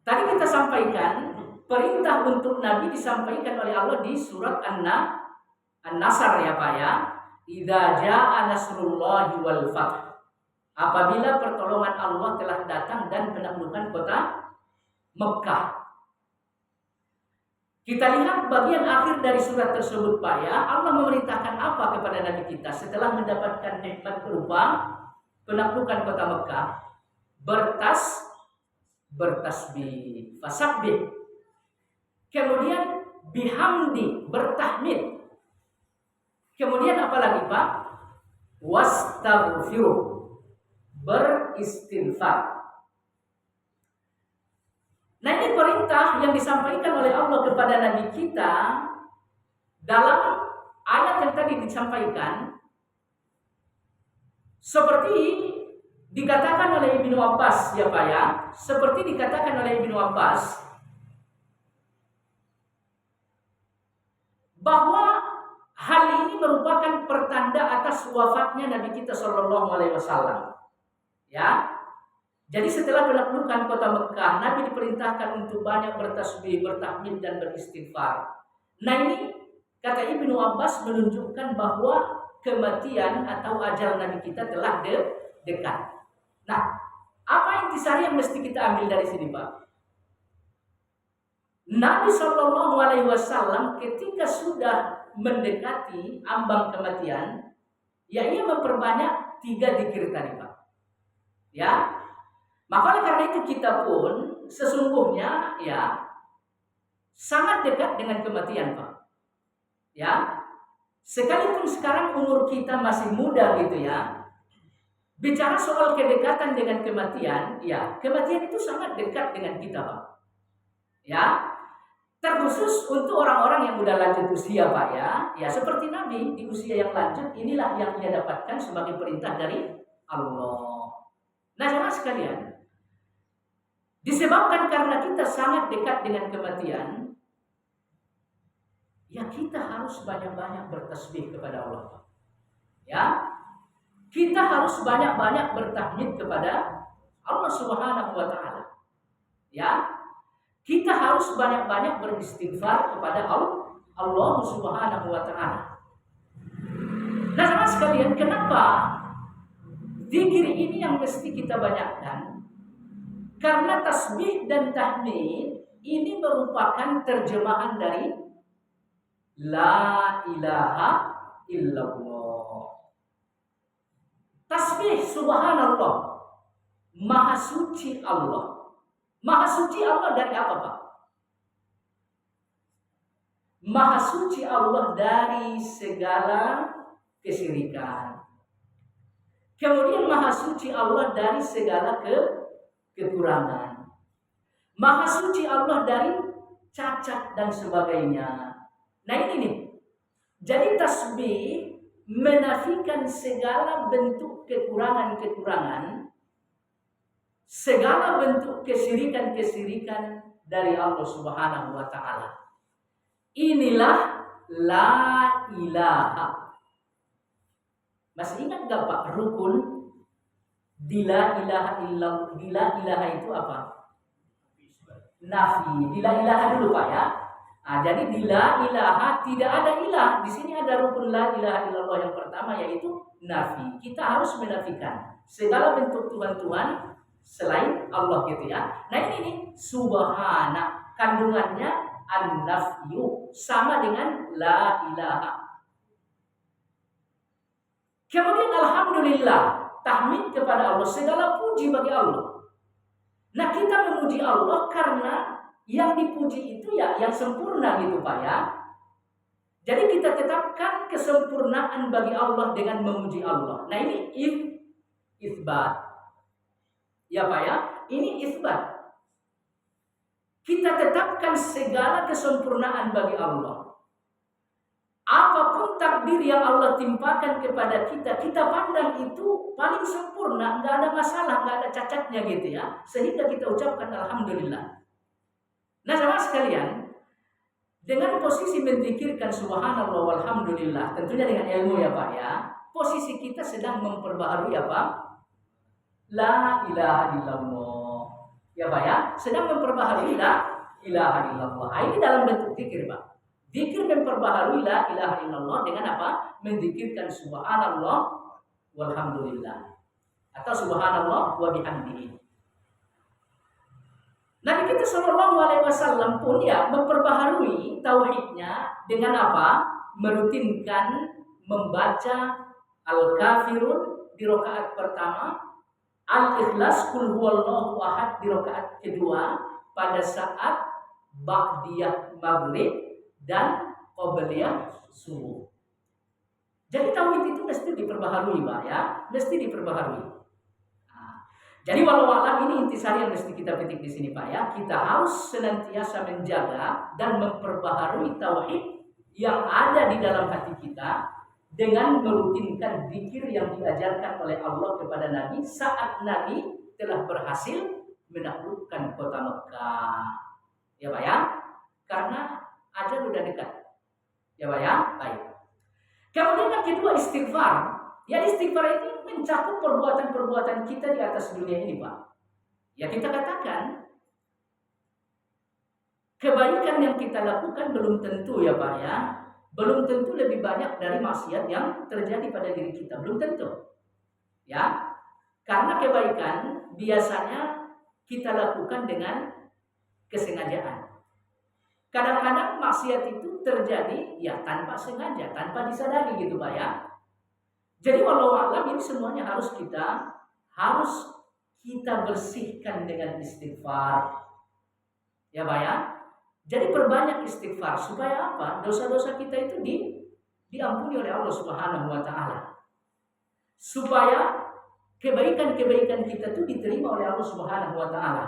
Tadi kita sampaikan perintah untuk Nabi disampaikan oleh Allah di surat An-Nasr ya Pak ya. Idza jaa nasrullahi wal fath. Apabila pertolongan Allah telah datang dan penaklukan kota Mekah. Kita lihat bagian akhir dari surat tersebut Pak ya. Allah memerintahkan apa kepada Nabi kita setelah mendapatkan nikmat berupa penaklukan kota Mekah? Bertasbih, fasabbih. Kemudian bihamdi, bertahmid. Kemudian apa lagi Pak? Wastaghfiruh, beristighfar. Nah ini perintah yang disampaikan oleh Allah kepada Nabi kita dalam ayat yang tadi disampaikan, seperti dikatakan oleh Ibnu Abbas ya Pak ya, seperti dikatakan oleh Ibnu Abbas bahwa hal ini merupakan pertanda atas wafatnya Nabi kita Shallallahu Alaihi Wasallam. Ya, jadi setelah penaklukan kota Mekah, Nabi diperintahkan untuk banyak bertasbih, bertahmid dan beristighfar. Nah ini kata Ibnu Abbas menunjukkan bahwa kematian atau ajal Nabi kita telah dekat. Nah, apa intisari yang mesti kita ambil dari sini Pak? Nabi Shallallahu Alaihi Wasallam ketika sudah mendekati ambang kematian, ya ia memperbanyak 3 zikir tadi Pak. Ya, maka oleh karena itu kita pun sesungguhnya ya sangat dekat dengan kematian Pak. Ya, sekalipun sekarang umur kita masih muda gitu ya, bicara soal kedekatan dengan kematian, ya kematian itu sangat dekat dengan kita Pak. Ya. Terkhusus untuk orang-orang yang udah lanjut usia Pak ya. Ya seperti Nabi di usia yang lanjut, inilah yang ia dapatkan sebagai perintah dari Allah. Nah jemaah sekalian, disebabkan karena kita sangat dekat dengan kematian, ya kita harus banyak-banyak bertasbih kepada Allah. Ya, kita harus banyak-banyak bertahmid kepada Allah Subhanahu wa Ta'ala. Ya, kita harus banyak-banyak beristighfar kepada Allah Subhanahu wa Ta'ala. Nah, sama sekalian, kenapa zikir ini yang mesti kita banyakkan? Karena tasbih dan tahmid ini merupakan terjemahan dari La ilaha illallah. Tasbih subhanallah, maha suci Allah. Maha suci Allah dari apa, Pak? Maha suci Allah dari segala kesyirikan. Kemudian maha suci Allah dari segala kekurangan. Maha suci Allah dari cacat dan sebagainya. Nah ini nih. Jadi tasbih menafikan segala bentuk kekurangan-kekurangan, segala bentuk kesyirikan-kesyirikan dari Allah Subhanahu wa taala. Inilah la ilaha. Masih ingat gak Pak rukun di la ilaha illallah? Di la ilaha itu apa? Nafi. Di la ilaha dulu Pak ya. Nah, jadi di la ilaha tidak ada ilah. Di sini ada rukun la ilaha illallah yang pertama yaitu nafi. Kita harus menafikan segala bentuk Tuhan-Tuhan selain Allah gitu ya. Nah ini nih subhana, kandungannya an-nafyu sama dengan la ilaha. Kemudian alhamdulillah, tahmid kepada Allah, segala puji bagi Allah. Nah kita memuji Allah karena yang dipuji itu ya yang sempurna gitu Pak ya. Jadi kita tetapkan kesempurnaan bagi Allah dengan memuji Allah. Nah ini isbat. Ya Pak ya, ini isbat. Kita tetapkan segala kesempurnaan bagi Allah. Apapun takdir yang Allah timpakan kepada kita, kita pandang itu paling sempurna, nggak ada masalah, nggak ada cacatnya gitu ya. Sehingga kita ucapkan alhamdulillah. Nah sama sekalian, dengan posisi menzikirkan subhanallah walhamdulillah, tentunya dengan ilmu ya Pak ya, posisi kita sedang memperbaharui apa? La ilaha illallah. Ya Pak ya, sedang memperbaharui la ilaha illallah. Ini dalam bentuk zikir Pak. Zikir memperbaharui la ilaha illallah dengan apa? Menzikirkan subhanallah walhamdulillah atau subhanallah wa bihamdihi. Nabi kita Shallallahu Alaihi Wasallam pun ya memperbaharui tauhidnya dengan apa? Merutinkan membaca Al-Kafirun di rakaat pertama, Al-Ikhlas Qul huwallahu ahad di rakaat kedua pada saat ba'diyah maghrib dan qobliyah subuh. Jadi tauhid itu mesti diperbaharui Pak ya, mesti diperbaharui. Jadi walau alam ini intisari yang mesti kita petik di sini Pak ya. Kita harus senantiasa menjaga dan memperbaharui tauhid yang ada di dalam hati kita dengan merutinkan zikir yang diajarkan oleh Allah kepada Nabi saat Nabi telah berhasil menaklukkan kota Mekah. Ya Pak ya. Karena ajal sudah dekat. Ya Pak ya. Baik. Kemudian yang kedua istighfar. Ya istighfar ini mencakup perbuatan-perbuatan kita di atas dunia ini Pak. Ya kita katakan kebaikan yang kita lakukan belum tentu ya Pak ya. Belum tentu lebih banyak dari maksiat yang terjadi pada diri kita. Belum tentu. Ya. Karena kebaikan biasanya kita lakukan dengan kesengajaan. Kadang-kadang maksiat itu terjadi ya tanpa sengaja, tanpa disadari gitu Pak ya. Jadi walau alam ini semuanya harus kita bersihkan dengan istighfar. Ya Pak ya. Jadi perbanyak istighfar supaya apa? Dosa-dosa kita itu diampuni oleh Allah Subhanahu wa taala. Supaya kebaikan-kebaikan kita itu diterima oleh Allah Subhanahu wa taala.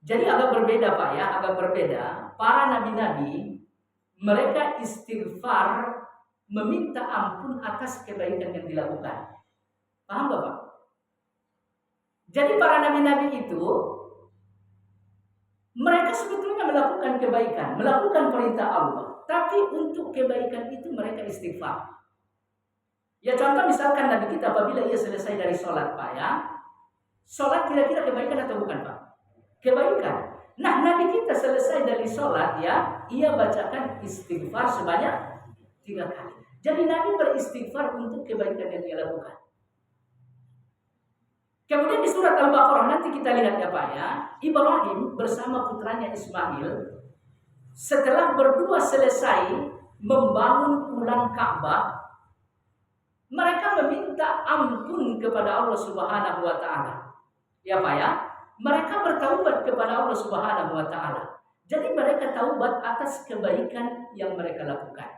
Jadi agak berbeda Pak ya, agak berbeda. Para nabi-nabi mereka istighfar meminta ampun atas kebaikan yang dilakukan. Paham gak Pak? Jadi para nabi-nabi itu mereka sebetulnya melakukan kebaikan, melakukan perintah Allah, tapi untuk kebaikan itu mereka istighfar. Ya contoh misalkan Nabi kita apabila ia selesai dari sholat Pak ya, sholat kira-kira kebaikan atau bukan Pak? Kebaikan. Nah Nabi kita selesai dari sholat ya, ia bacakan istighfar sebanyak 3 kali. Jadi Nabi beristighfar untuk kebaikan yang dia lakukan. Kemudian di surat Al-Baqarah nanti kita lihat ya Pak ya, Ibrahim bersama putranya Ismail setelah berdua selesai membangun ulang Ka'bah, mereka meminta ampun kepada Allah Subhanahu wa taala. Ya Pak ya. mereka bertaubat kepada Allah Subhanahu wa taala. Jadi mereka taubat atas kebaikan yang mereka lakukan.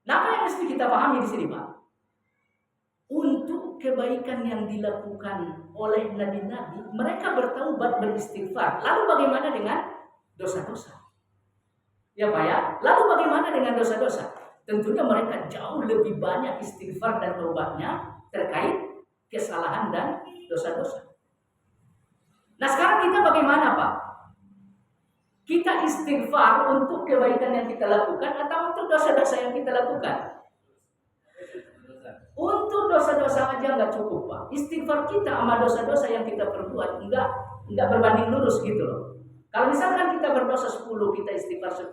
Nah, apa yang mesti kita pahami di sini, Pak? Untuk kebaikan yang dilakukan oleh nabi-nabi, mereka bertaubat, beristighfar. Lalu bagaimana dengan dosa-dosa? Ya Pak ya, lalu bagaimana dengan dosa-dosa? Tentunya mereka jauh lebih banyak istighfar dan taubatnya terkait kesalahan dan dosa-dosa. Nah sekarang kita bagaimana Pak? Kita istighfar untuk kebaikan yang kita lakukan atau untuk dosa-dosa yang kita lakukan? Untuk dosa-dosa aja nggak cukup Pak. Istighfar kita sama dosa-dosa yang kita perbuat nggak berbanding lurus gitu loh. Kalau misalkan kita berdosa 10, kita istighfar 10,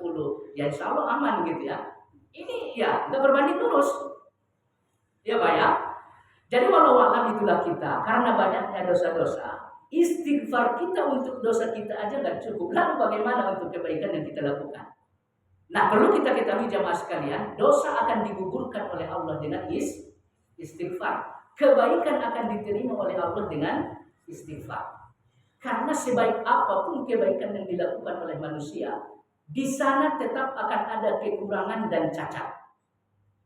ya insya Allah aman gitu ya. Ini ya nggak berbanding lurus. Ya Pak ya. Jadi walau itulah kita, karena banyaknya dosa-dosa, istighfar kita untuk dosa kita aja nggak cukup. Lalu bagaimana untuk kebaikan yang kita lakukan? Nah perlu kita ketahui jamaah sekalian, dosa akan digugurkan oleh Allah dengan istighfar. Kebaikan akan diterima oleh Allah dengan istighfar. Karena sebaik apapun kebaikan yang dilakukan oleh manusia, di sana tetap akan ada kekurangan dan cacat.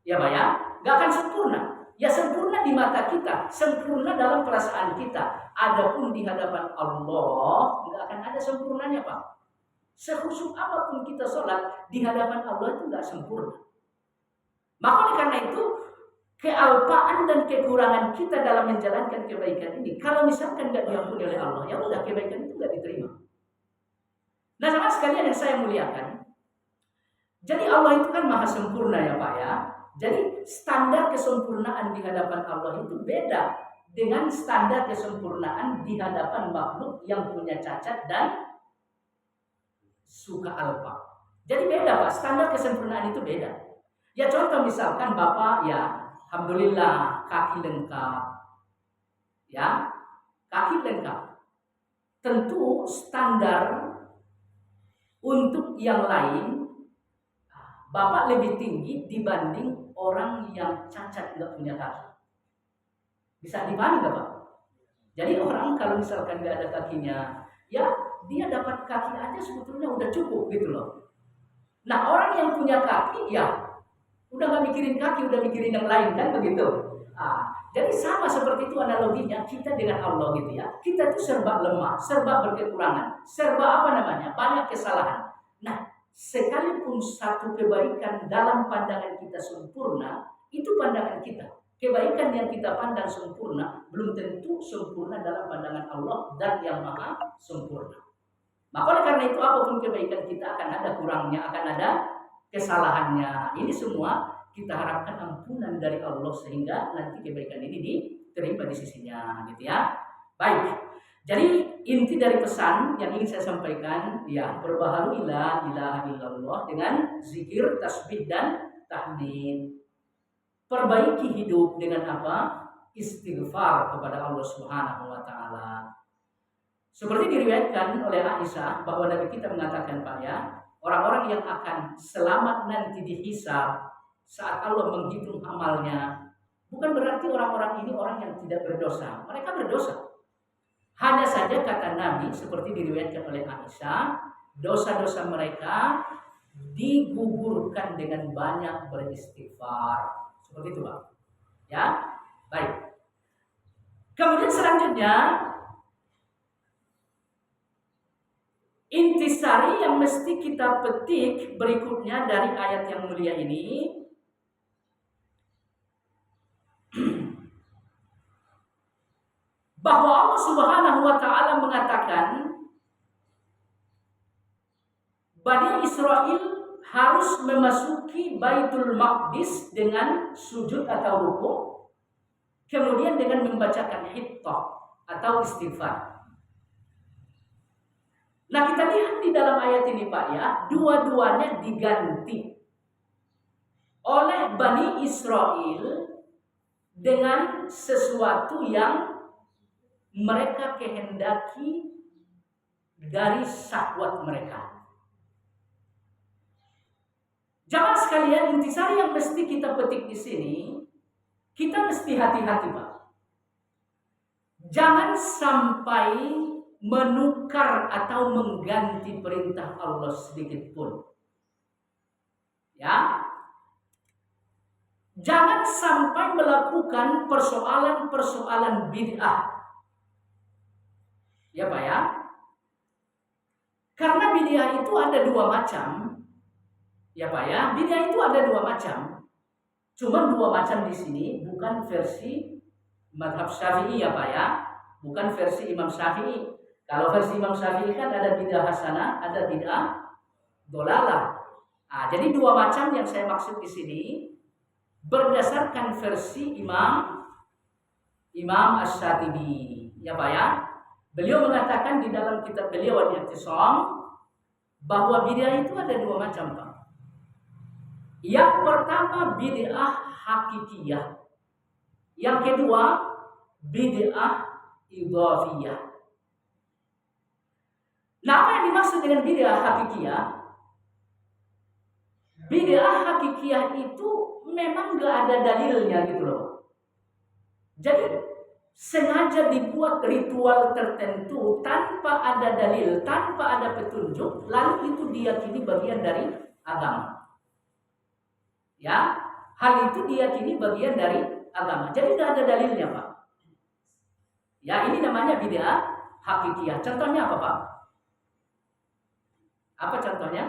Ya Pak ya, nggak akan sempurna. Ya sempurna di mata kita, sempurna dalam perasaan kita. Adapun di hadapan Allah, nggak akan ada sempurnanya Pak. Sekhusyuk apapun kita sholat, di hadapan Allah itu nggak sempurna. Maka oleh karena itu, kealpaan dan kekurangan kita dalam menjalankan kebaikan ini, kalau misalkan nggak diampuni oleh Allah, ya udah kebaikan itu nggak diterima. Nah sama sekalian yang saya muliakan, jadi Allah itu kan maha sempurna ya Pak ya. Jadi standar kesempurnaan di hadapan Allah itu beda dengan standar kesempurnaan di hadapan makhluk yang punya cacat dan suka alpa. Jadi beda Pak, standar kesempurnaan itu beda. Ya contoh misalkan Bapak ya, alhamdulillah kaki lengkap. Ya, kaki lengkap. Tentu standar untuk yang lain Bapak lebih tinggi dibanding orang yang cacat nggak punya kaki. Bisa dipahami nggak Pak? Jadi orang kalau misalkan nggak ada kakinya, ya dia dapat kaki aja sebetulnya udah cukup gitu loh. Nah orang yang punya kaki ya udah nggak mikirin kaki, udah mikirin yang lain kan begitu. Jadi sama seperti itu analoginya kita dengan Allah gitu ya. Kita tuh serba lemah, serba berkekurangan, serba banyak kesalahan. Nah sekalipun satu kebaikan dalam pandangan kita sempurna, itu pandangan kita. Kebaikan yang kita pandang sempurna belum tentu sempurna dalam pandangan Allah dan yang maha sempurna. Maka oleh karena itu apapun kebaikan kita akan ada kurangnya, akan ada kesalahannya. Ini semua kita harapkan ampunan dari Allah sehingga nanti kebaikan ini diterima di sisinya gitu ya. Baik. Jadi inti dari pesan yang ingin saya sampaikan ya, berbaharui la ilaha illallah dengan zikir, tasbih dan tahmid. Perbaiki hidup dengan apa? Istighfar kepada Allah Subhanahu wa taala. Seperti diriwayatkan oleh Aisyah bahwa Nabi kita mengatakan Pak ya, orang-orang yang akan selamat nanti dihisab saat Allah menghitung amalnya, bukan berarti orang-orang ini orang yang tidak berdosa. Mereka berdosa. Hanya saja kata Nabi seperti diriwayatkan oleh Aisyah, dosa-dosa mereka digugurkan dengan banyak beristighfar. Seperti itu Pak. Ya, baik. Kemudian selanjutnya intisari yang mesti kita petik berikutnya dari ayat yang mulia ini, bahwa Allah Subhanahu wa taala mengatakan Bani Israel harus memasuki Baitul Maqdis dengan sujud atau rukuk, kemudian dengan membacakan hittah atau istighfar. Nah kita lihat di dalam ayat ini Pak ya, dua-duanya diganti oleh Bani Israel dengan sesuatu yang mereka kehendaki dari syahwat mereka. Jamaah sekalian, intisari yang mesti kita petik di sini, kita mesti hati-hati Pak. Jangan sampai menukar atau mengganti perintah Allah sedikit pun. Ya, jangan sampai melakukan persoalan-persoalan bid'ah. Ya Pak ya. Karena bid'ah itu ada dua macam. Ya Pak ya, bid'ah itu ada dua macam. Cuma dua macam di sini, bukan versi mazhab Syafi'i ya Pak ya. Bukan versi Imam Syafi'i. Kalau versi Imam Syafi'i kan ada bid'ah hasanah, ada bid'ah dolalah. Nah, jadi dua macam yang saya maksud di sini berdasarkan versi Imam Asy-Syatibi. Ya Pak ya. Beliau mengatakan di dalam kitab beliau Al-I'tisam bahwa bid'ah itu ada dua macam Pak. Yang pertama bid'ah hakikiyah. Yang kedua bid'ah idhafiyah. Nah, apa yang dimaksud dengan bid'ah hakikiyah? Bid'ah hakikiyah itu memang gak ada dalilnya gitu loh. Jadi sengaja dibuat ritual tertentu tanpa ada dalil, tanpa ada petunjuk, lalu itu diyakini bagian dari agama. Ya, hal itu diyakini bagian dari agama. Jadi tidak ada dalilnya, Pak. Ya, ini namanya bid'ah hakikiyah. Contohnya apa, Pak? Apa contohnya?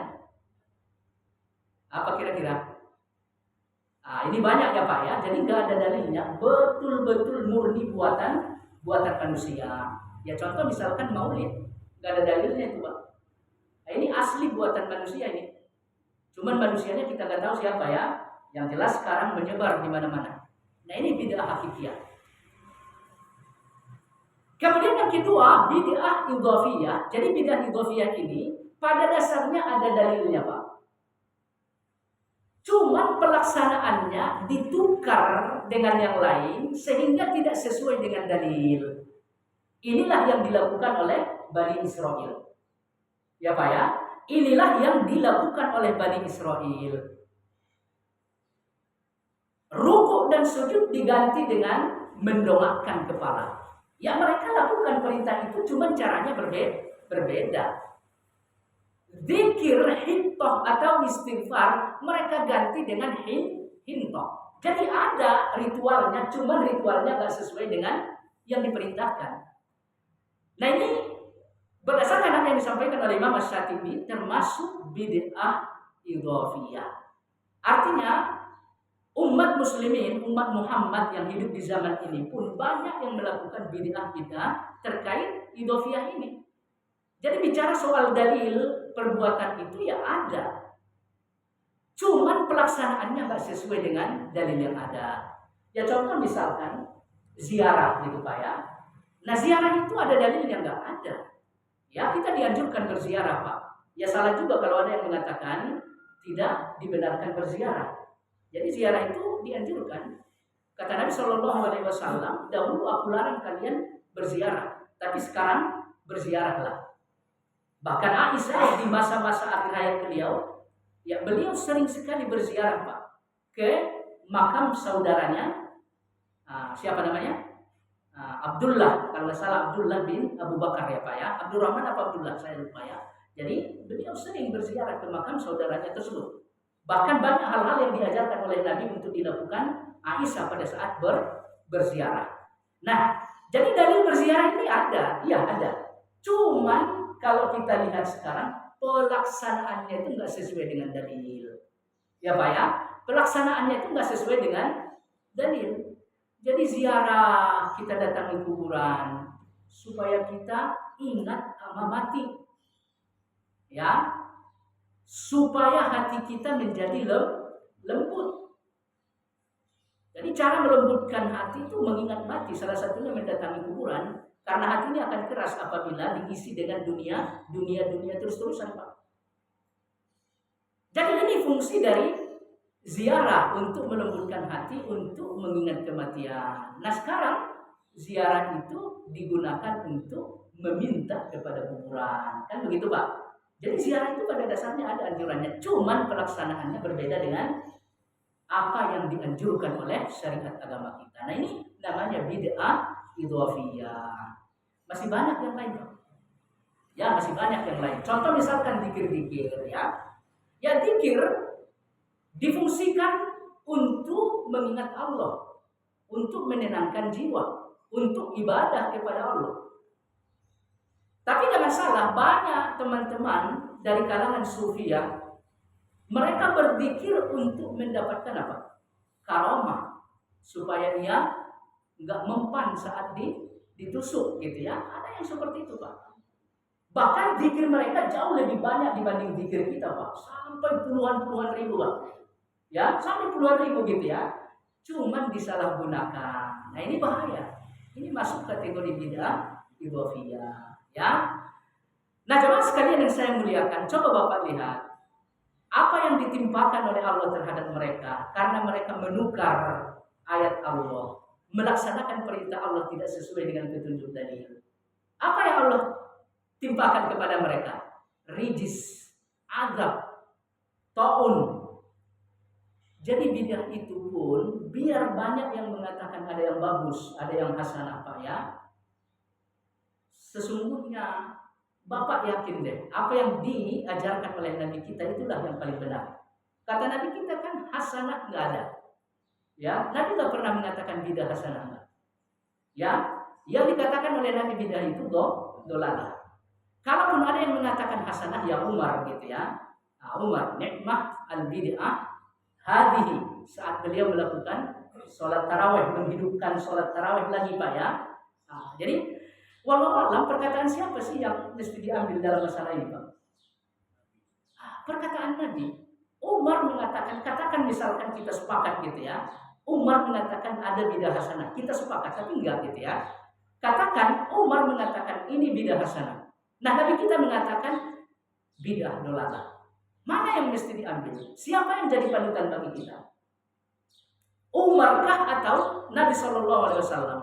Apa kira-kira? Nah, ini banyak ya Pak ya. Jadi nggak ada dalilnya. Betul-betul murni buatan manusia. Ya contoh misalkan maulid, nggak ada dalilnya itu Pak. Nah, ini asli buatan manusia ini. Cuman manusianya kita nggak tahu siapa ya. Yang jelas sekarang menyebar di mana-mana. Nah ini bid'ah hakikiyah. Kemudian yang kedua bid'ah idhafiyah. Jadi bid'ah idhafiyah ini pada dasarnya ada dalilnya Pak. Cuman pelaksanaannya ditukar dengan yang lain sehingga tidak sesuai dengan dalil. Inilah yang dilakukan oleh Bani Israel. Ya Pak ya, inilah yang dilakukan oleh Bani Israel. Rukuk dan sujud diganti dengan mendongakkan kepala. Ya mereka lakukan perintah itu cuman caranya berbeda. Zikir hintoh atau istighfar mereka ganti dengan hintoh. Jadi ada ritualnya, cuman ritualnya gak sesuai dengan yang diperintahkan. Nah ini berdasarkan apa yang disampaikan oleh Imam Asy-Syatibi termasuk bid'ah idhafiyah. Artinya umat muslimin, umat Muhammad yang hidup di zaman ini pun banyak yang melakukan bid'ah terkait idhafiyah ini. Jadi bicara soal dalil perbuatan itu ya ada. Cuman pelaksanaannya nggak sesuai dengan dalil yang ada. Ya contoh misalkan ziarah gitu Pak ya. Nah ziarah itu ada dalil yang nggak ada. Ya kita dianjurkan berziarah Pak. Ya salah juga kalau ada yang mengatakan tidak dibenarkan berziarah. Jadi ziarah itu dianjurkan. Kata Nabi SAW, dahulu aku larang kalian berziarah, tapi sekarang berziarahlah. Bahkan Aisyah di masa-masa akhir hayat beliau, ya beliau sering sekali berziarah Pak ke makam saudaranya, siapa namanya? Abdullah, kalau nggak salah Abdullah bin Abu Bakar ya Pak ya, Abdurrahman apa Abdullah saya lupa ya. Jadi beliau sering berziarah ke makam saudaranya tersebut. Bahkan banyak hal-hal yang diajarkan oleh Nabi untuk dilakukan Aisyah pada saat berziarah. Nah, jadi dalil berziarah ini ada, iya ada. Cuman kalau kita lihat sekarang pelaksanaannya itu nggak sesuai dengan dalil, ya Pak ya. Pelaksanaannya itu nggak sesuai dengan dalil. Jadi ziarah kita datangi kuburan supaya kita ingat sama mati, ya, supaya hati kita menjadi lembut. Jadi cara melembutkan hati itu mengingat mati. Salah satunya mendatangi kuburan. Karena hatinya akan keras apabila diisi dengan dunia terus-terusan Pak. Jadi ini fungsi dari ziarah untuk melembutkan hati, untuk mengingat kematian. Nah sekarang ziarah itu digunakan untuk meminta kepada kuburan. Kan begitu Pak. Jadi ziarah itu pada dasarnya ada anjurannya. Cuman pelaksanaannya berbeda dengan apa yang dianjurkan oleh syariat agama kita. Nah ini namanya bid'ah idhafiyah. Masih banyak yang lain Pak. Ya, masih banyak yang lain. Contoh misalkan dikir-dikir ya. Ya dikir difungsikan untuk mengingat Allah, untuk menenangkan jiwa, untuk ibadah kepada Allah. Tapi jangan salah, banyak teman-teman dari kalangan sufia, mereka berzikir untuk mendapatkan apa? Karomah, supaya dia nggak mempan saat ditusuk gitu ya. Ada yang seperti itu Pak. Bahkan zikir mereka jauh lebih banyak dibanding zikir kita Pak. Sampai puluhan ribu Pak. Ya, sampai puluhan ribu gitu ya. Cuman disalahgunakan. Nah ini bahaya. Ini masuk kategori bid'ah idhofiyah. Ya. Nah jemaah sekalian yang saya muliakan, coba Bapak lihat apa yang ditimpakan oleh Allah terhadap mereka karena mereka menukar ayat Allah, melaksanakan perintah Allah tidak sesuai dengan petunjuk dalil. Apa yang Allah timpakan kepada mereka? Rijis, azab, taun. Jadi bid'ah itu pun biar banyak yang mengatakan ada yang bagus, ada yang hasanah Pak ya. Sesungguhnya Bapak yakin deh, apa yang diajarkan oleh Nabi kita itulah yang paling benar. Kata Nabi kita kan hasanah nggak ada. Ya, Nabi nggak pernah mengatakan bidah hasanah nggak. Ya, yang dikatakan oleh Nabi bidah itu dolalah. Kalaupun ada yang mengatakan hasanah ya Umar gitu ya. Nah, Umar nikmah al-bid'ah hadihi saat beliau melakukan sholat tarawih, menghidupkan sholat tarawih lagi Pak ya. Nah, jadi walau alam perkataan siapa sih yang mesti diambil dalam masalah ini Pak? Perkataan Nabi. Umar mengatakan, katakan misalkan kita sepakat gitu ya. Umar mengatakan ada bidah hasanah, kita sepakat tapi enggak gitu ya. Katakan Umar mengatakan ini bidah hasanah. Nah Nabi kita mengatakan bidah dolalah. Mana yang mesti diambil? Siapa yang jadi panutan bagi kita? Umarkah atau Nabi Shallallahu Alaihi Wasallam?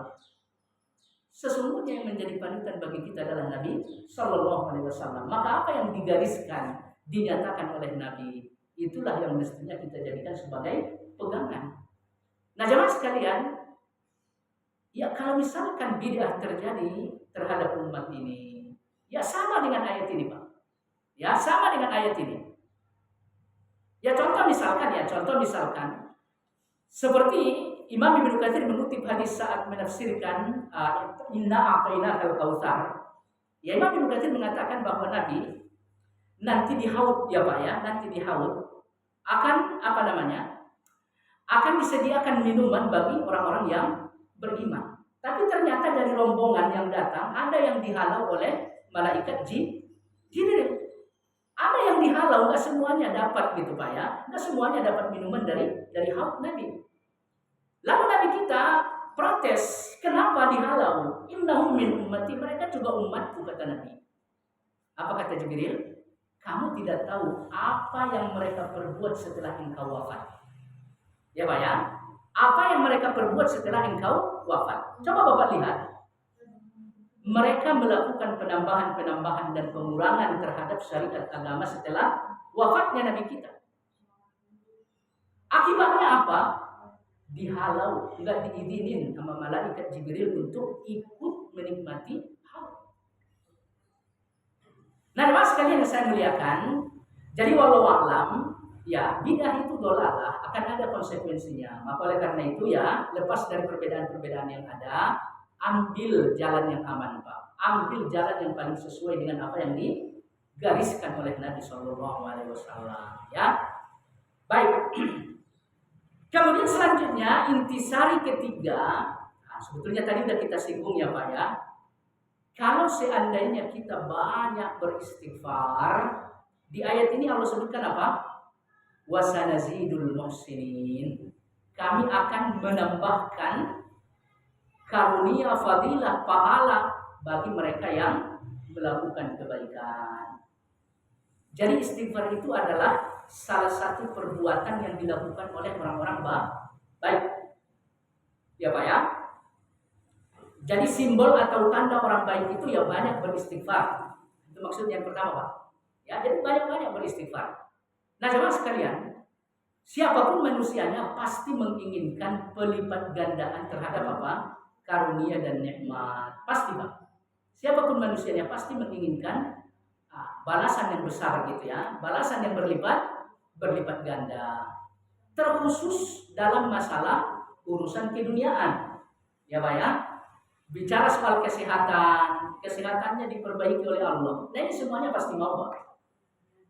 Sesungguhnya yang menjadi panutan bagi kita adalah Nabi Shallallahu Alaihi Wasallam. Maka apa yang digariskan, dinyatakan oleh Nabi, itulah yang mestinya kita jadikan sebagai pegangan. Nah jemaah sekalian, ya kalau misalkan bid'ah terjadi terhadap umat ini, ya sama dengan ayat ini Pak. Ya sama dengan ayat ini. Ya contoh misalkan, seperti Imam Ibnu Katsir mengutip hadis saat menafsirkan Inna a'tainakal kautsar. Ya Imam Ibnu Katsir mengatakan bahwa Nabi nanti di Haud ya Pak ya, nanti di Haud akan disediakan minuman bagi orang-orang yang beriman. Tapi ternyata dari rombongan yang datang ada yang dihalau oleh malaikat Jibril. Ada yang dihalau, nggak semuanya dapat gitu Pak ya, nggak semuanya dapat minuman dari Haud Nabi. Lalu Nabi kita protes, kenapa dihalau? Innahum min ummati, mereka juga umatku kata Nabi. Apa kata Jibril? Kamu tidak tahu apa yang mereka perbuat setelah engkau wafat. Ya Pak ya, apa yang mereka perbuat setelah engkau wafat. Coba Bapak lihat. Mereka melakukan penambahan dan pengurangan terhadap syariat agama setelah wafatnya Nabi kita. Akibatnya apa? Dihalau, enggak diizinin sama malaikat Jibril untuk ikut menikmati haul. Nah, mas sekalian yang saya muliakan, jadi walau alam, ya bid'ah itu dolalah, akan ada konsekuensinya. Maka oleh karena itu ya, lepas dari perbedaan-perbedaan yang ada, ambil jalan yang aman Pak. Ambil jalan yang paling sesuai dengan apa yang digariskan oleh Nabi Shallallahu Alaihi Wasallam. Ya, baik. Kemudian selanjutnya intisari ketiga, sebetulnya tadi sudah kita singgung ya Pak ya. Kalau seandainya kita banyak beristighfar, di ayat ini Allah sebutkan apa? Wasanazidul muhsinin. Kami akan menambahkan karunia, fadilah, pahala bagi mereka yang melakukan kebaikan. Jadi istighfar itu adalah salah satu perbuatan yang dilakukan oleh orang-orang baik. Ya Pak ya. Jadi simbol atau tanda orang baik itu ya banyak beristighfar. Itu maksudnya yang pertama Pak. Ya, jadi banyak-banyak beristighfar. Nah jemaah sekalian, siapapun manusianya pasti menginginkan pelipat gandaan terhadap apa? Karunia dan nikmat. Pasti Pak. Siapapun manusianya pasti menginginkan balasan yang besar gitu ya, balasan yang berlipat ganda. Terkhusus dalam masalah urusan keduniaan. Ya Pak ya. Bicara soal kesehatan, kesehatannya diperbaiki oleh Allah. Nah ini semuanya pasti mau Pak.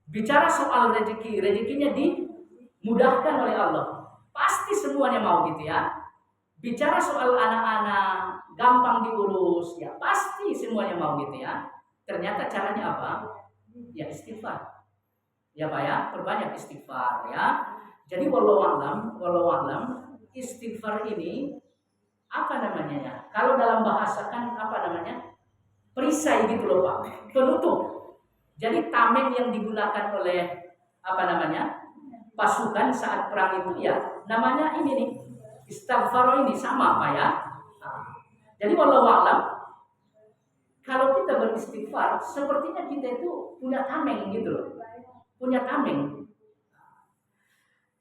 Bicara soal rezeki, rezekinya dimudahkan oleh Allah. Pasti semuanya mau gitu ya. Bicara soal anak-anak, gampang diurus, ya pasti semuanya mau gitu ya. Ternyata caranya apa? Ya istighfar. Ya Pak ya, perbanyak istighfar ya. Jadi wallahu alam, istighfar ini apa namanya ya? Kalau dalam bahasa kan apa namanya? Perisai gitu loh Pak, penutup. Jadi tameng yang digunakan oleh apa namanya? Pasukan saat perang itu ya, namanya ini nih. Istighfar ini sama Pak ya. Nah, jadi wallahu alam, kalau kita beristighfar, sepertinya kita itu punya tameng gitu loh. Punya tameng.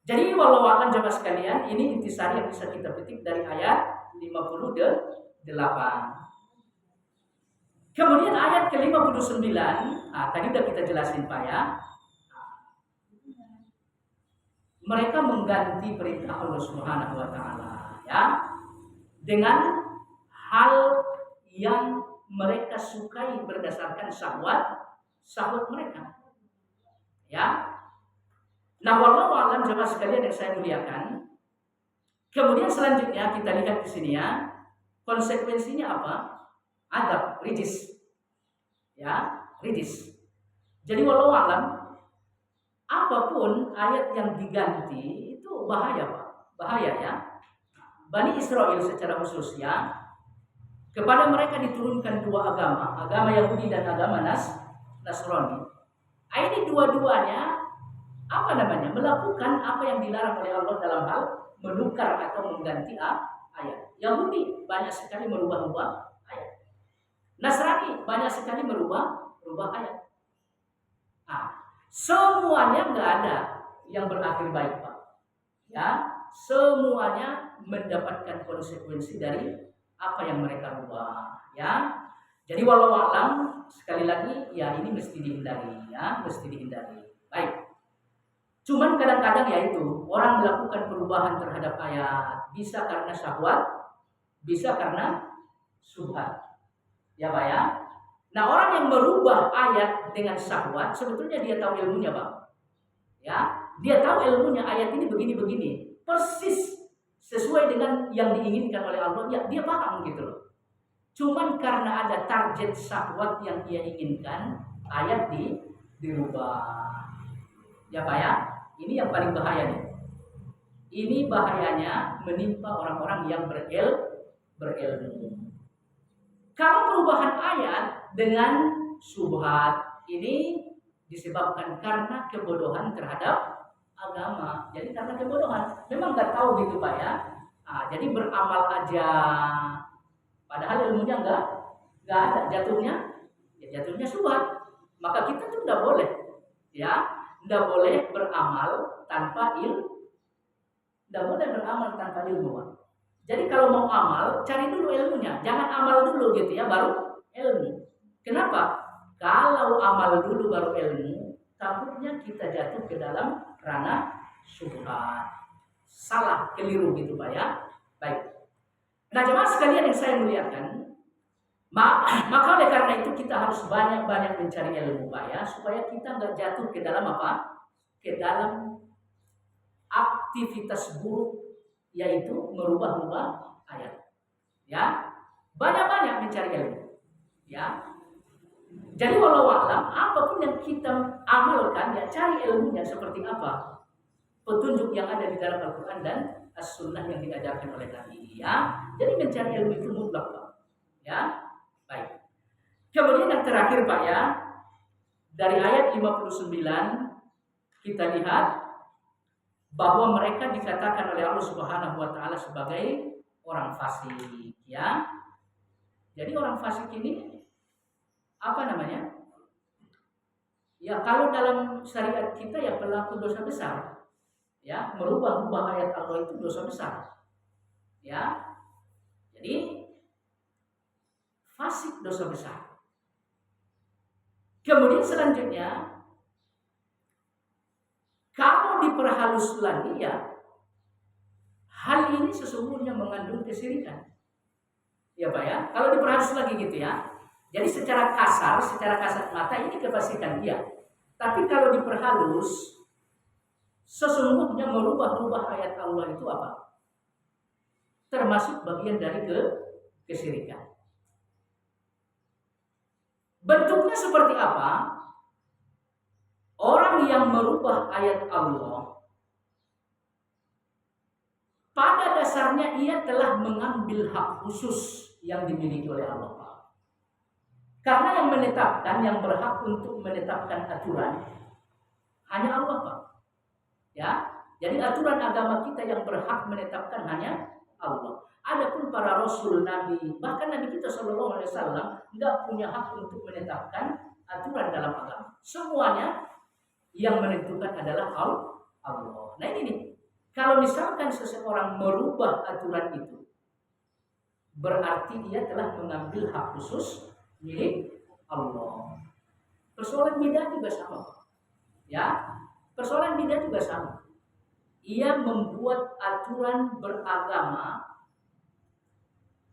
Jadi walau akan jamaah sekalian, ini intisari yang bisa kita petik dari ayat 58. Kemudian ayat ke-59, tadi sudah kita jelasin Pak ya. Mereka mengganti perintah Allah Subhanahu wa taala ya dengan hal yang mereka sukai berdasarkan syahwat mereka. Ya. Nah, wallahu a'lam jemaah sekalian yang saya muliakan. Kemudian selanjutnya kita lihat di sini ya, konsekuensinya apa? Adab, rijis. Ya, rijis. Jadi wallahu a'lam, apapun ayat yang diganti itu bahaya, Pak. Bahaya ya. Bani Israel secara khusus ya, kepada mereka diturunkan dua agama Yahudi dan agama Nasrani. Ini dua-duanya apa namanya, melakukan apa yang dilarang oleh Allah dalam hal menukar atau mengganti ayat. Yahudi banyak sekali merubah-rubah ayat. Nasrani banyak sekali merubah ayat. Semuanya nggak ada yang berakhir baik Pak. Ya, semuanya mendapatkan konsekuensi dari apa yang mereka rubah. Ya, jadi walau alam sekali lagi ya ini mesti dihindari ya, mesti dihindari. Baik. Cuman kadang-kadang ya itu orang melakukan perubahan terhadap ayat bisa karena syahwat, bisa karena syubhat. Ya Pak ya. Nah orang yang merubah ayat dengan syahwat sebetulnya dia tahu ilmunya Pak. Ya, dia tahu ilmunya ayat ini begini-begini, persis sesuai dengan yang diinginkan oleh Allah. Ya dia paham gitu loh. Cuman karena ada target syahwat yang dia inginkan, ayat dirubah. Ya Pak ya. Ini yang paling bahaya nih. Ini bahayanya menimpa orang-orang yang berilmu. Kalau perubahan ayat dengan syubhat ini disebabkan karena kebodohan terhadap agama. Jadi karena kebodohan, memang nggak tahu gitu Pak ya. Jadi beramal aja, padahal ilmunya nggak ada, jatuhnya syubhat. Maka kita tuh nggak boleh, ya. Tidak boleh beramal tanpa ilmu. Tidak boleh beramal tanpa ilmu. Jadi kalau mau amal, cari dulu ilmunya. Jangan amal dulu gitu ya, baru ilmu. Kenapa? Kalau amal dulu baru ilmu, takutnya kita jatuh ke dalam ranah syubhat. Salah, keliru gitu Pak ya. Baik. Nah jemaah sekalian yang saya muliakan, maka oleh karena itu kita harus banyak-banyak mencari ilmu Pak ya, supaya kita nggak jatuh ke dalam apa? Ke dalam aktivitas buruk, yaitu merubah-rubah ayat. Ya, banyak-banyak mencari ilmu. Ya, jadi walau alam apapun yang kita amalkan ya cari ilmunya seperti apa, petunjuk yang ada di dalam Al-Quran dan As-Sunnah yang diajarkan oleh Nabi. Ya, jadi mencari ilmu itu mutlak Pak. Ya. Baik. Kemudian yang terakhir Pak ya, dari ayat 59 kita lihat bahwa mereka dikatakan oleh Allah Subhanahu wa taala sebagai orang fasik ya. Jadi orang fasik ini apa namanya? Ya kalau dalam syariat kita ya pelaku dosa besar. Ya, merubah-rubah ayat Allah itu dosa besar. Ya. Jadi fasik dosa besar. Kemudian selanjutnya, kalau diperhalus lagi ya, hal ini sesungguhnya mengandung kesyirikan. Ya Pak ya, kalau diperhalus lagi gitu ya. Jadi secara kasat mata ini kepastikan dia. Tapi kalau diperhalus, sesungguhnya merubah-rubah ayat Allah itu apa? Termasuk bagian dari kesyirikan. Bentuknya seperti apa? Orang yang merubah ayat Allah, pada dasarnya ia telah mengambil hak khusus yang dimiliki oleh Allah. Karena yang menetapkan, yang berhak untuk menetapkan aturan hanya Allah, Pak. Ya, jadi aturan agama kita yang berhak menetapkan hanya Allah. Adapun para rasul, nabi, bahkan Nabi kita Shallallahu Alaihi Wasallam nggak punya hak untuk menetapkan aturan dalam agama. Semuanya yang menentukan adalah Allah. Nah ini nih, kalau misalkan seseorang merubah aturan itu, berarti dia telah mengambil hak khusus milik Allah. Persoalan bidah juga sama, ya. Persoalan bidah juga sama. Ia membuat aturan beragama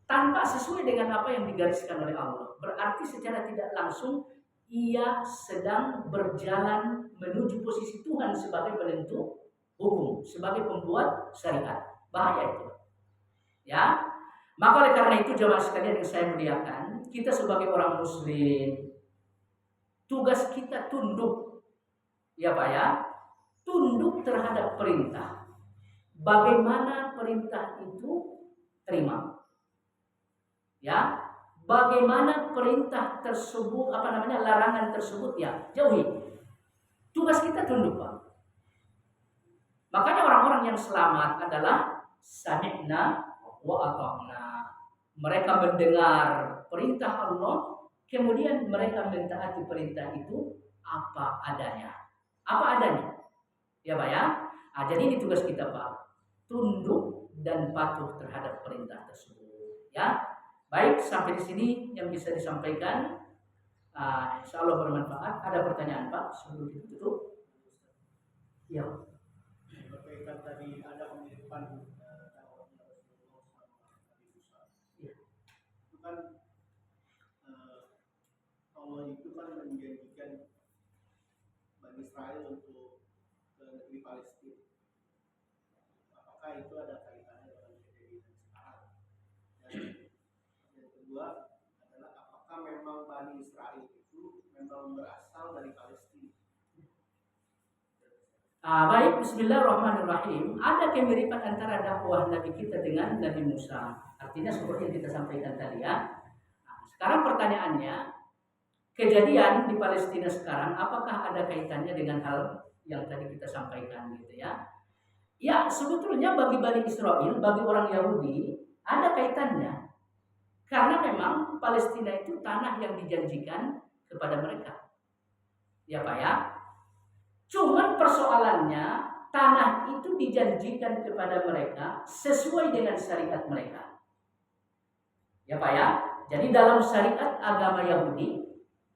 tanpa sesuai dengan apa yang digariskan oleh Allah. Berarti secara tidak langsung ia sedang berjalan menuju posisi Tuhan sebagai penentu hukum, sebagai pembuat syariat. Bahaya itu. Ya. Maka oleh karena itu jemaah sekalian yang saya muliakan, kita sebagai orang muslim, tugas kita tunduk. Ya Pak ya. Tunduk terhadap perintah. Bagaimana perintah itu terima. Ya. Bagaimana perintah tersebut, larangan tersebut ya jauhi. Tugas kita tunduk, Pak. Makanya orang-orang yang selamat adalah sami'na wa ata'na. Mereka mendengar perintah Allah, kemudian mereka mentaati perintah itu apa adanya. Apa adanya? Ya Pak ya. Nah, jadi ini tugas kita, Pak. Tunduk dan patuh terhadap perintah tersebut. Ya. Baik, sampai di sini yang bisa disampaikan. Insya Allah bermanfaat. Ada pertanyaan Pak sebelum kita tutup? Ya. Berkaitan tadi ada pemiripan dakwahnya Rasulullah sama Nabi Musa. Ya. Itu kan Allah itu kan menjanjikan Bani Israel untuk ke negeri Palestina. Apakah itu ada kaitannya dengan kejadian sekarang? Dan yang kedua adalah apakah memang Bani Israel itu memang berasal dari Palestina? Baik, bismillahirrahmanirrahim. Ada kemiripan antara dakwah Nabi kita dengan Nabi Musa. Artinya seperti yang kita sampaikan tadi ya. Sekarang pertanyaannya, kejadian di Palestina sekarang apakah ada kaitannya dengan hal yang tadi kita sampaikan gitu ya? Ya, sebetulnya bagi Bani Israel, bagi orang Yahudi ada kaitannya. Karena memang Palestina itu tanah yang dijanjikan kepada mereka. Ya Pak ya. Cuman persoalannya tanah itu dijanjikan kepada mereka sesuai dengan syariat mereka. Ya Pak ya. Jadi dalam syariat agama Yahudi,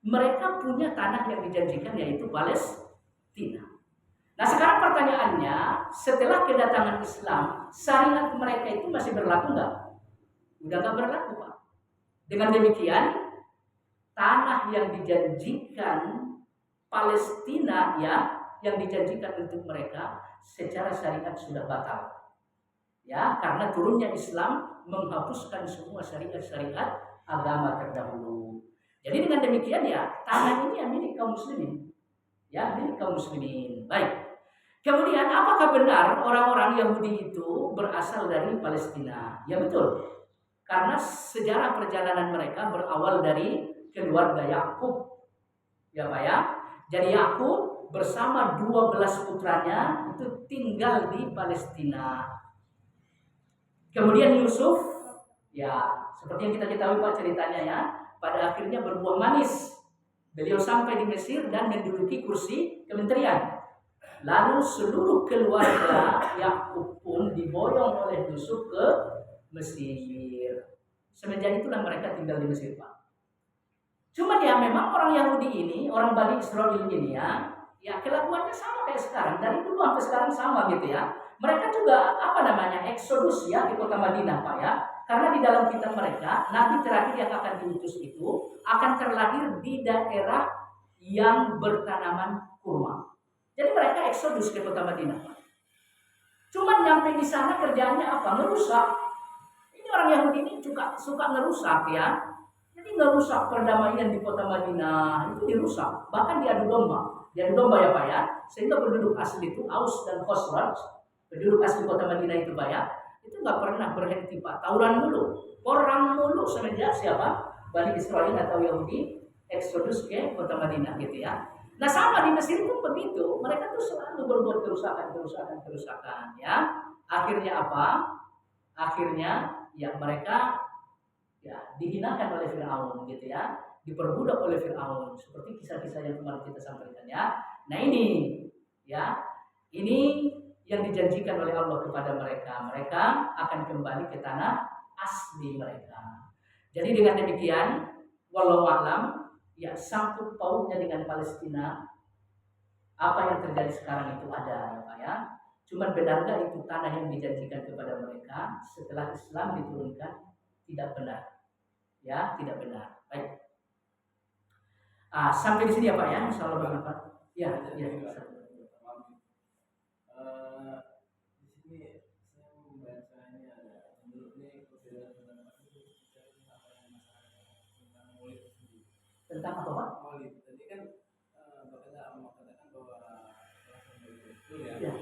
mereka punya tanah yang dijanjikan yaitu Palestina. Nah sekarang pertanyaannya, setelah kedatangan Islam, syariat mereka itu masih berlaku nggak? Udah nggak berlaku Pak. Dengan demikian, tanah yang dijanjikan Palestina ya, yang dijanjikan untuk mereka secara syariat sudah batal. Ya, karena turunnya Islam menghapuskan semua syariat-syariat agama terdahulu. Jadi dengan demikian ya, tanah ini yang milik kaum muslimin. Ya, milik kaum muslimin. Baik. Kemudian apakah benar orang-orang Yahudi itu berasal dari Palestina? Ya betul. Karena sejarah perjalanan mereka berawal dari keluarga Yakub. Ya Pak ya. Jadi Yakub bersama 12 putranya itu tinggal di Palestina. Kemudian Yusuf, ya seperti yang kita ketahui Pak ceritanya ya, pada akhirnya berbuah manis. Beliau sampai di Mesir dan menduduki kursi kementerian. Lalu seluruh keluarga Yakub pun diboyong oleh Yusuf ke Mesir. Semenjak itulah mereka tinggal di Mesir Pak. Cuman ya memang orang Yahudi ini, orang Bani Israel ini ya kelakuannya sama kayak sekarang. Dari dulu sampai sekarang sama gitu ya. Mereka juga apa namanya eksodus ya di kota Madinah Pak ya. Karena di dalam kitab mereka, Nabi terakhir yang akan diutus itu akan terlahir di daerah yang bertanaman kurma. Jadi mereka eksodus ke kota Madinah Pak. Cuman nyampe di sana kerjaannya apa? Merusak. Ini orang Yahudi ini suka ngerusak ya. Jadi ngerusak perdamaian di kota Madinah itu dirusak. Bahkan diadu domba. Diadu domba ya Pak ya. Sehingga penduduk asli itu Aus dan Khosraj, penduduk asli kota Madinah itu Pak ya, itu nggak pernah berhenti Pak. Tawuran mulu, perang mulu semenjak siapa? Bani Israel atau Yahudi eksodus ke kota Madinah gitu ya. Nah sama di Mesir pun begitu. Mereka tuh selalu berbuat kerusakan ya. Akhirnya apa? Akhirnya ya mereka ya dihinakan oleh Firaun gitu ya, diperbudak oleh Firaun seperti kisah-kisah yang kemarin kita sampaikan ya. Nah ini ya, ini yang dijanjikan oleh Allah kepada mereka. Mereka akan kembali ke tanah asli mereka. Jadi dengan demikian, walau alam ya sangkut pautnya dengan Palestina, apa yang terjadi sekarang itu ada ya Pak ya. Cuman benar nggak itu tanah yang dijanjikan kepada mereka setelah Islam diturunkan? Tidak benar. Ya, tidak benar. Baik. Sampai di sini ya Pak ya, insya Allah bermanfaat. Ya, ya. Di sini saya membacanya menurut ini perbedaan pendapat itu bicara tentang apa yang masyarakat tentang Maulid sendiri. Tentang apa Pak? Maulid. Tadi kan Bapak mengatakan bahwa betul ya. Ya.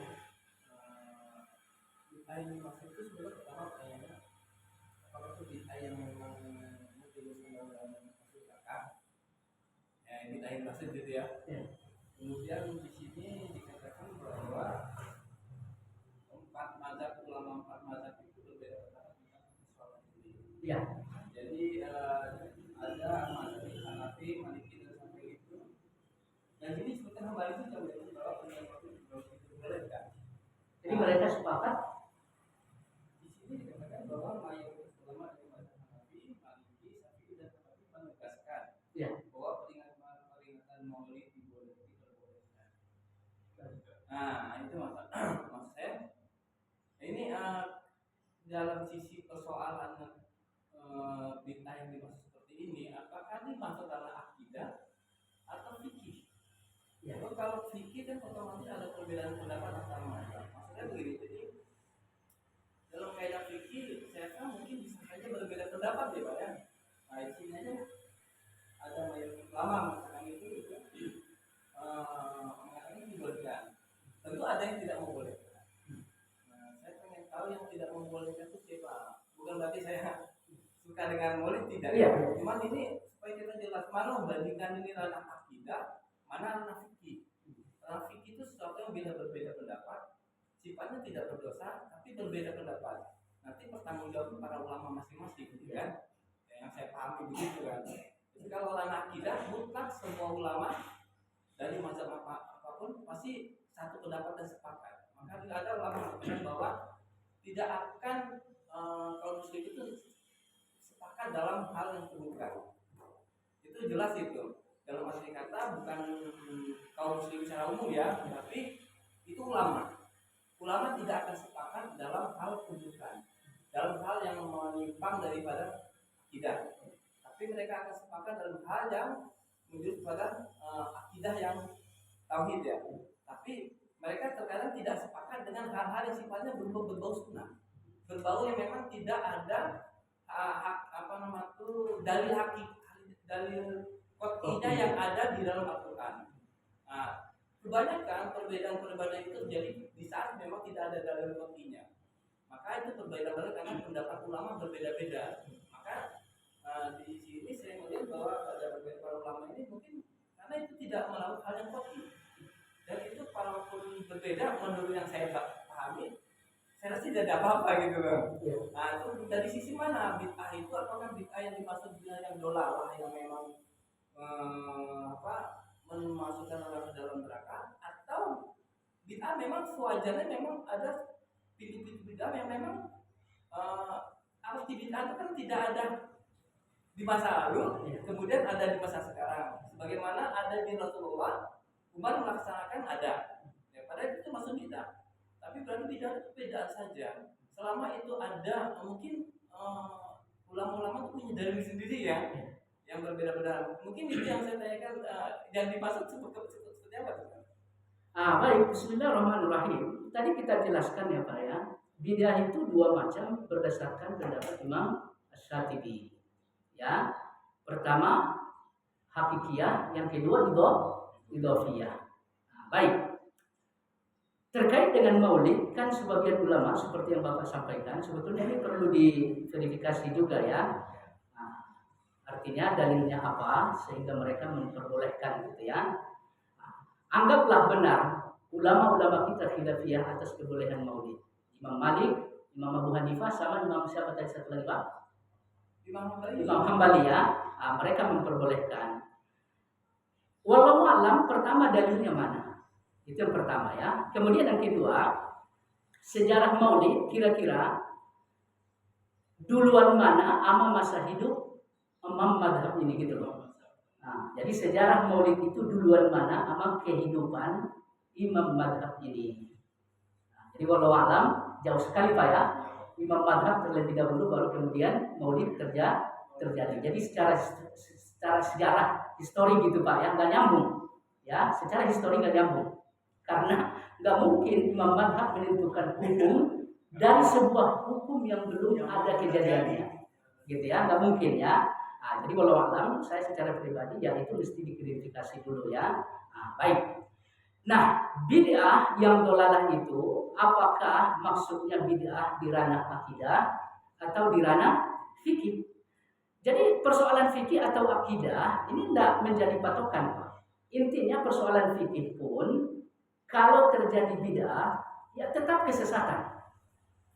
Bid'ah yang dimaksud itu sebenarnya pertama pertanyaannya apakah itu bid'ah yang memang menjelaskan dalam maksud akal? Ya, bid'ah yang maksud gitu ya. Kemudian di sini dikatakan bahwa empat mazhab itu berbeda pendapat tentang soal ini. Ya. Jadi ada mazhab Hanafi, Maliki dan Syafi'i itu. Yang ini sebutkan kembali itu jauh dari bahwa pendapat itu boleh kan? Jadi mereka sepakat. Di sini dikatakan bahwa mayoritas ulama dari mazhab Hanafi, Maliki, Syafi'i dan Hanafi menegaskan bahwa peringatan Maulid diperbolehkan. Nah, itu maksud saya. Ini dalam sisi persoalan bid'ah yang dimaksud seperti ini, apakah ini masuk dalam akidah atau fikih? Ya, kalau fikih kan otomatis ada perbedaan pendapat antara mazhab. Maksudnya begini, jadi dalam kaidah fikih, saya rasa mungkin bisa saja berbeda pendapat ya Pak ya. Nah, di sini aja ada mayoritas ulama mengatakan itu juga mengatakan dibolehkan. Tentu ada yang tidak membolehkan. Nah, saya pengen tahu yang tidak membolehkan itu siapa. Bukan berarti saya suka dengan Maulid tidak. Iya. Cuman ini supaya kita jelas mana membandingkan ini ranah akidah, mana ranah fikih. Ranah fikih itu sesuatu yang berbeda pendapat, sifatnya tidak berdosa, tapi berbeda pendapat. Nanti pertanggungjawab para ulama masing-masing, gitu kan? Yang saya pahami begitu kan. Jadi kalau ranah akidah, mutlak semua ulama dari mazhab apapun pasti satu pendapat dan sepakat. Maka tidak ada ulama mengatakan bahwa tidak akan kaum muslim itu sepakat dalam hal yang terbuka. Itu jelas itu. Dalam arti kata bukan kaum muslim secara umum ya, tapi itu ulama. Ulama tidak akan sepakat dalam hal keburukan, dalam hal yang menyimpang daripada akidah. Tapi mereka akan sepakat dalam hal yang menuju pada akidah yang tauhid ya. Tapi mereka terkadang tidak sepakat dengan hal-hal yang sifatnya berbau sunnah, berbau yang memang tidak ada dalil qat'iyah yang ada di dalam Al-Quran. Nah, kebanyakan perbedaan itu terjadi di saat memang tidak ada dalil qat'iyah. Maka itu berbeda-beda karena pendapat ulama berbeda-beda. Maka di sini saya melihat bahwa pada para ulama ini mungkin karena itu tidak melakukan hal yang qat'i. Dan itu walaupun berbeda menurut yang saya pahami, saya rasa tidak ada apa-apa gitu loh. Nah, itu dari sisi mana bid'ah itu? Apakah bid'ah yang dimaksud dengan yang dolalah yang memang memasukkan orang ke dalam neraka, atau bid'ah memang sewajarnya memang ada pintu-pintu bid'ah yang memang arti bid'ah itu kan tidak ada di masa lalu, kemudian ada di masa sekarang. Sebagaimana ada di Rasulullah, umat melaksanakan ada. Ya, padahal itu masuk bidah. Tapi berarti bidah itu beda saja. Selama itu ada, mungkin ulama-ulama itu punya dalil sendiri ya, yang berbeda-beda. Mungkin itu yang saya tanyakan, yang dimaksud seperti apa tuh? Baik, Bismillahirrahmanirrahim. Tadi kita jelaskan ya Pak ya, bidah itu dua macam berdasarkan pendapat Imam Asy-Syatibi. Ya, pertama hakikiyah, yang kedua idhofiyah. Baik. Terkait dengan maulid, kan sebagian ulama seperti yang Bapak sampaikan, sebetulnya ini perlu diverifikasi juga ya. Artinya dalilnya apa sehingga mereka memperbolehkan gitu ya. Anggaplah benar ulama-ulama kita khilafiyah atas kebolehan maulid. Imam Malik, Imam Abu Hanifah sama Imam siapa tadi satu lagi Pak? Imam Hambali ya. Mereka memperbolehkan. Wallahu alam, pertama dalilnya mana? Itu yang pertama ya. Kemudian yang kedua, sejarah maulid kira-kira duluan mana ama masa hidup imam madhab ini gitu loh. Jadi sejarah maulid itu duluan mana ama kehidupan imam madhab ini. Jadi wallahu alam, jauh sekali Pak ya. Imam madhab terlebih dahulu baru kemudian maulid terjadi. Jadi secara sejarah histori gitu Pak ya, nggak nyambung ya, secara histori nggak nyambung karena nggak mungkin imam madhab menentukan hukum dari sebuah hukum yang belum ada kejadiannya gitu ya, nggak mungkin ya. Jadi walau alam, saya secara pribadi ya itu mesti diverifikasi dulu ya. Baik. Nah, bid'ah yang dolalah itu apakah maksudnya bid'ah di ranah akidah atau di ranah fikih? Jadi persoalan fikih atau akidah ini tidak menjadi patokan Pak. Intinya persoalan fikih pun kalau terjadi bid'ah ya tetap kesesatan.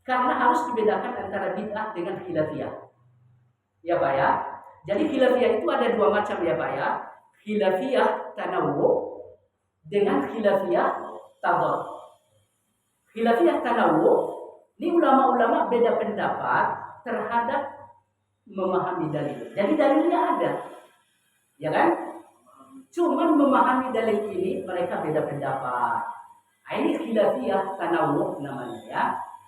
Karena harus dibedakan antara bid'ah dengan khilafiyah. Ya Pak ya. Jadi khilafiyah itu ada dua macam ya Pak ya. Khilafiyah tanawwu dengan khilafiyah tadad. Khilafiyah tanawwu ini ulama-ulama beda pendapat terhadap memahami dalil. Jadi dalilnya ada. Ya kan? Cuman memahami dalil ini mereka beda pendapat. Ini khilafiyah tanawwu namanya ya.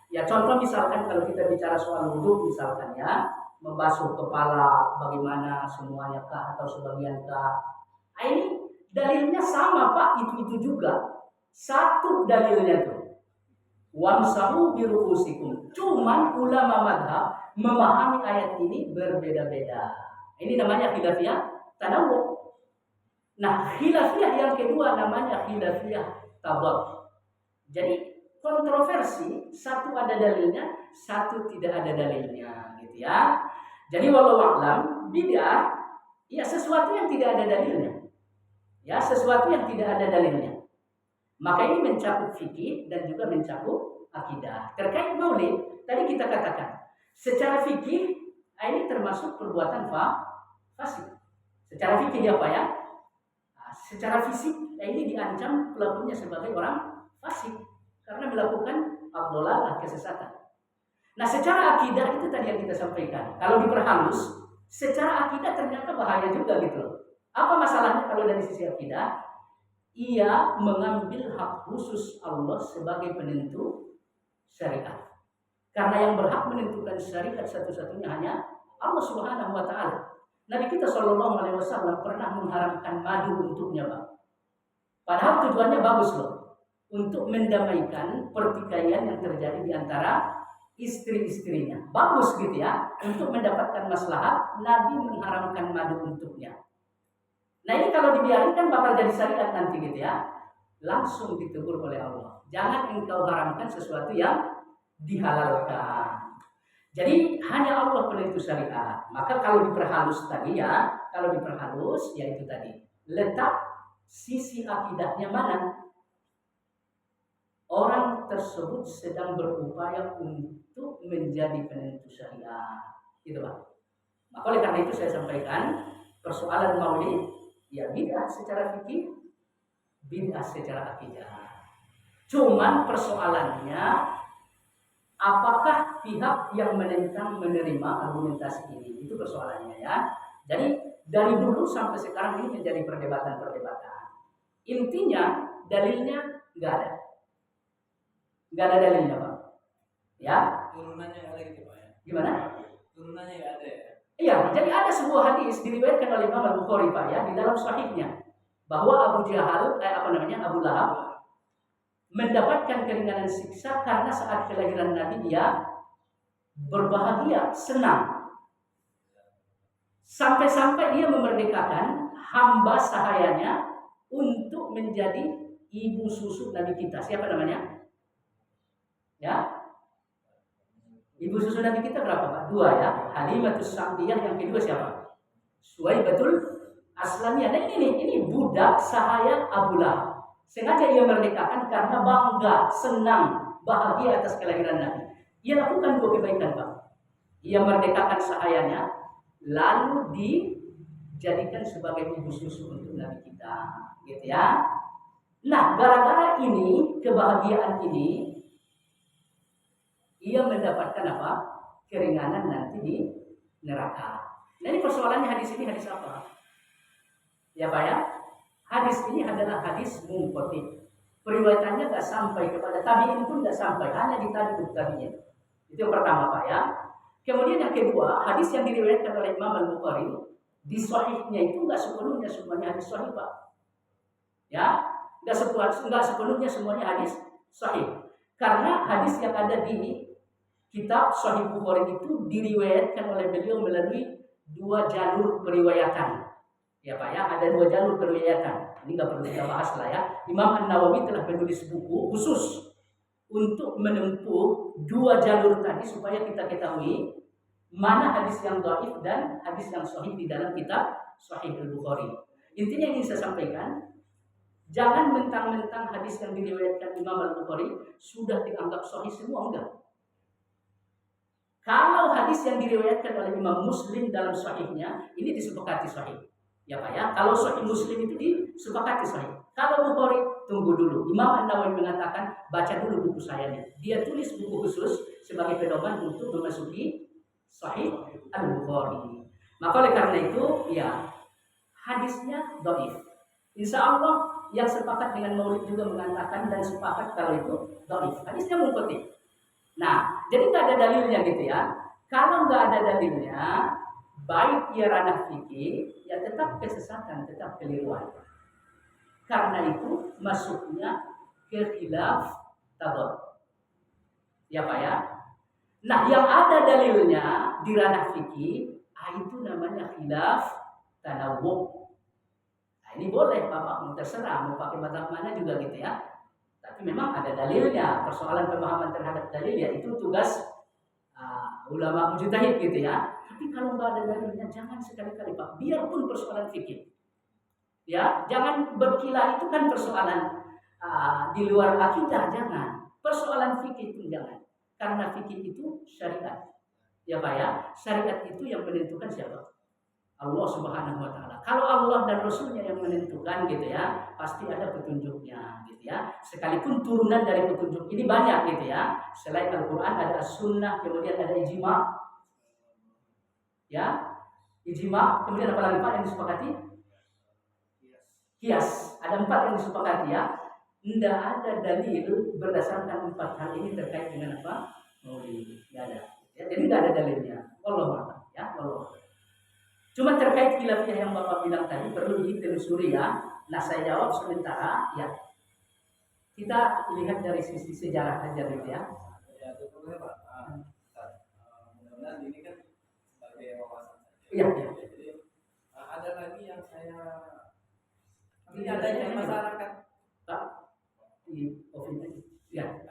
Ya contoh misalkan kalau kita bicara soal wudu misalkan ya, membasuh kepala bagaimana semuanya kah atau sebagian kah. Ini dalilnya sama Pak, itu juga. Satu dalilnya tuh. Wamsahu biru'usikum. Cuman ulama madhab memahami ayat ini berbeda-beda. Ini namanya khilafiyah tanawwu. Nah, khilafiyah yang kedua namanya khilafiyah tadad. Jadi kontroversi, satu ada dalilnya, satu tidak ada dalilnya, gitu ya. Jadi walau a'lam, bid'ah ya sesuatu yang tidak ada dalilnya. Ya, sesuatu yang tidak ada dalilnya. Maka ini mencakup fikih dan juga mencakup akidah. Terkait maulid, tadi kita katakan, secara fikih ini termasuk perbuatan fasik. Secara fikih apa ya? Secara fisik ini diancam pelakunya sebagai orang fasik karena melakukan ad-dhalalah, kesesatan. Nah, secara akidah itu tadi yang kita sampaikan. Kalau diperhalus, secara akidah ternyata bahaya juga gitu. Apa masalahnya kalau dari sisi akidah? Ia mengambil hak khusus Allah sebagai penentu syariat. Karena yang berhak menentukan syariat satu-satunya hanya Allah Subhanahu wa taala. Nabi kita Shallallahu alaihi wasallam pernah mengharamkan madu untuknya, Pak. Padahal tujuannya bagus loh. Untuk mendamaikan pertikaian yang terjadi di antara istri-istrinya. Bagus gitu ya. Untuk mendapatkan maslahat, Nabi mengharamkan madu untuknya. Nah ini kalau dibiarkan bakal jadi syariat nanti gitu ya. Langsung ditegur oleh Allah. Jangan engkau haramkan sesuatu yang dihalalkan. Jadi hanya Allah penentu syariat. Maka kalau diperhalus tadi ya, kalau diperhalus ya itu tadi. Letak sisi akidahnya mana? Orang tersebut sedang berupaya untuk menjadi penentu syariat. Gitu Pak. Maka oleh karena itu saya sampaikan persoalan maulid ya bid'ah secara fikih, bid'ah secara akidah. Cuman persoalannya apakah pihak yang menentang menerima argumentasi ini? Itu persoalannya ya. Jadi dari dulu sampai sekarang ini menjadi perdebatan-perdebatan. Intinya dalilnya nggak ada. Nggak ada dalilnya, Pak. Ya. Turunannya nggak ada gitu Pak ya? Gimana? Turunannya nggak ada ya? Iya, jadi ada sebuah hadis diriwayatkan oleh Imam Al-Bukhari, Pak, ya, di dalam sahihnya bahwa Abu Lahab mendapatkan keringanan siksa karena saat kelahiran Nabi dia berbahagia, senang. Sampai-sampai dia memerdekakan hamba sahayanya untuk menjadi ibu susu Nabi kita. Siapa namanya? Ya, ibu susu Nabi kita berapa, Pak? 2 ya. Halimatus Sa'diyah, yang kedua siapa? Suwaibatul Aslamiyah. Dan ini budak sahaya Abu Lahab. Sengaja ia merdekakan karena bangga, senang, bahagia atas kelahiran Nabi. Ia lakukan 2 kebaikan, Pak. Ia merdekakan sahayanya, lalu dijadikan sebagai ibu susu untuk Nabi kita, gitu ya. Nah, gara-gara ini, kebahagiaan ini, ia mendapatkan apa? Keringanan nanti di neraka. Nah, ini persoalannya hadis ini hadis apa? Ya, Pak ya. Hadis ini adalah hadis munqati. Periwayatannya tidak sampai kepada tabi'in pun tidak sampai, hanya di tabi'in. Itu yang pertama, Pak ya. Kemudian yang kedua, hadis yang diriwayatkan oleh Imam Al-Bukhari di sahihnya itu tidak sepenuhnya semuanya hadis sahih, Pak. Ya, tidak sepenuhnya semuanya hadis sahih. Karena hadis yang ada di kitab Sahih Bukhari itu diriwayatkan oleh beliau melalui 2 jalur periwayatan. Ya, Pak ya, ada 2 jalur periwayatan. Ini nggak perlu kita bahas lah ya. Imam An-Nawawi telah menulis buku khusus untuk menempuh 2 jalur tadi supaya kita ketahui mana hadis yang dhaif dan hadis yang sahih di dalam kitab Sahih Al-Bukhari. Intinya yang ingin saya sampaikan, jangan mentang-mentang hadis yang diriwayatkan Imam Al-Bukhari sudah dianggap sahih semua, enggak. Kalau hadis yang diriwayatkan oleh Imam Muslim dalam sahihnya ini disepakati sahih. Ya, Pak ya, kalau Sahih Muslim itu disepakati sahih. Kalau Bukhari, tunggu dulu. Imam An-Nawawi mengatakan, baca dulu buku saya nih. Dia tulis buku khusus sebagai pedoman untuk memasuki Sahih Al-Bukhari. Maka oleh karena itu, ya, hadisnya dhaif. Insya Allah yang sepakat dengan Maulid juga mengatakan dan sepakat kalau itu dhaif. Hadisnya munqati. Nah, jadi nggak ada dalilnya gitu ya. Kalau nggak ada dalilnya, baik ia ranah fikih, ya tetap kesesatan, tetap keliruan. Karena itu masuknya ke khilaf tadad. Ya, Pak ya. Nah, yang ada dalilnya di ranah fikih, itu namanya khilaf tanawwu. Nah, ini boleh Bapak mau terserah mau pakai mazhab mana juga gitu ya. Tapi memang ada dalilnya. Persoalan pemahaman terhadap dalil ya itu tugas ulama mujtahid gitu ya. Tapi kalau nggak ada dalilnya, jangan sekali-kali, Pak. Biarpun persoalan fikih, ya, jangan berkilah itu kan persoalan di luar akidah, jangan. Persoalan fikih itu jangan, karena fikih itu syariat, ya, Pak ya. Syariat itu yang menentukan siapa? Allah Subhanahu Wa Taala. Kalau Allah dan Rasulnya yang menentukan gitu ya, pasti ada petunjuknya gitu ya. Sekalipun turunan dari petunjuk ini banyak gitu ya. Selain Al-Quran ada Sunnah, kemudian ada ijma, ya, ijma, kemudian apa lagi Pak yang disepakati? Kias. Ada 4 yang disepakati ya. Tidak ada dalil berdasarkan 4 hal ini terkait dengan apa? Maulid. Tidak ada. Ya, jadi tidak ada dalilnya. Wallahu a'lam ya. Wallahu a'lam. Cuma terkait khilafiyah yang Bapak bilang tadi perlu ditelusuri ya. Nah, saya jawab sementara ya. Kita lihat dari sisi sejarah aja gitu ya. Ya, sebetulnya Pak. Mudah-mudahan ini kan sebagai wawasan saja. Iya. Jadi ada lagi yang saya ini adanya masyarakat Pak di COVID ya.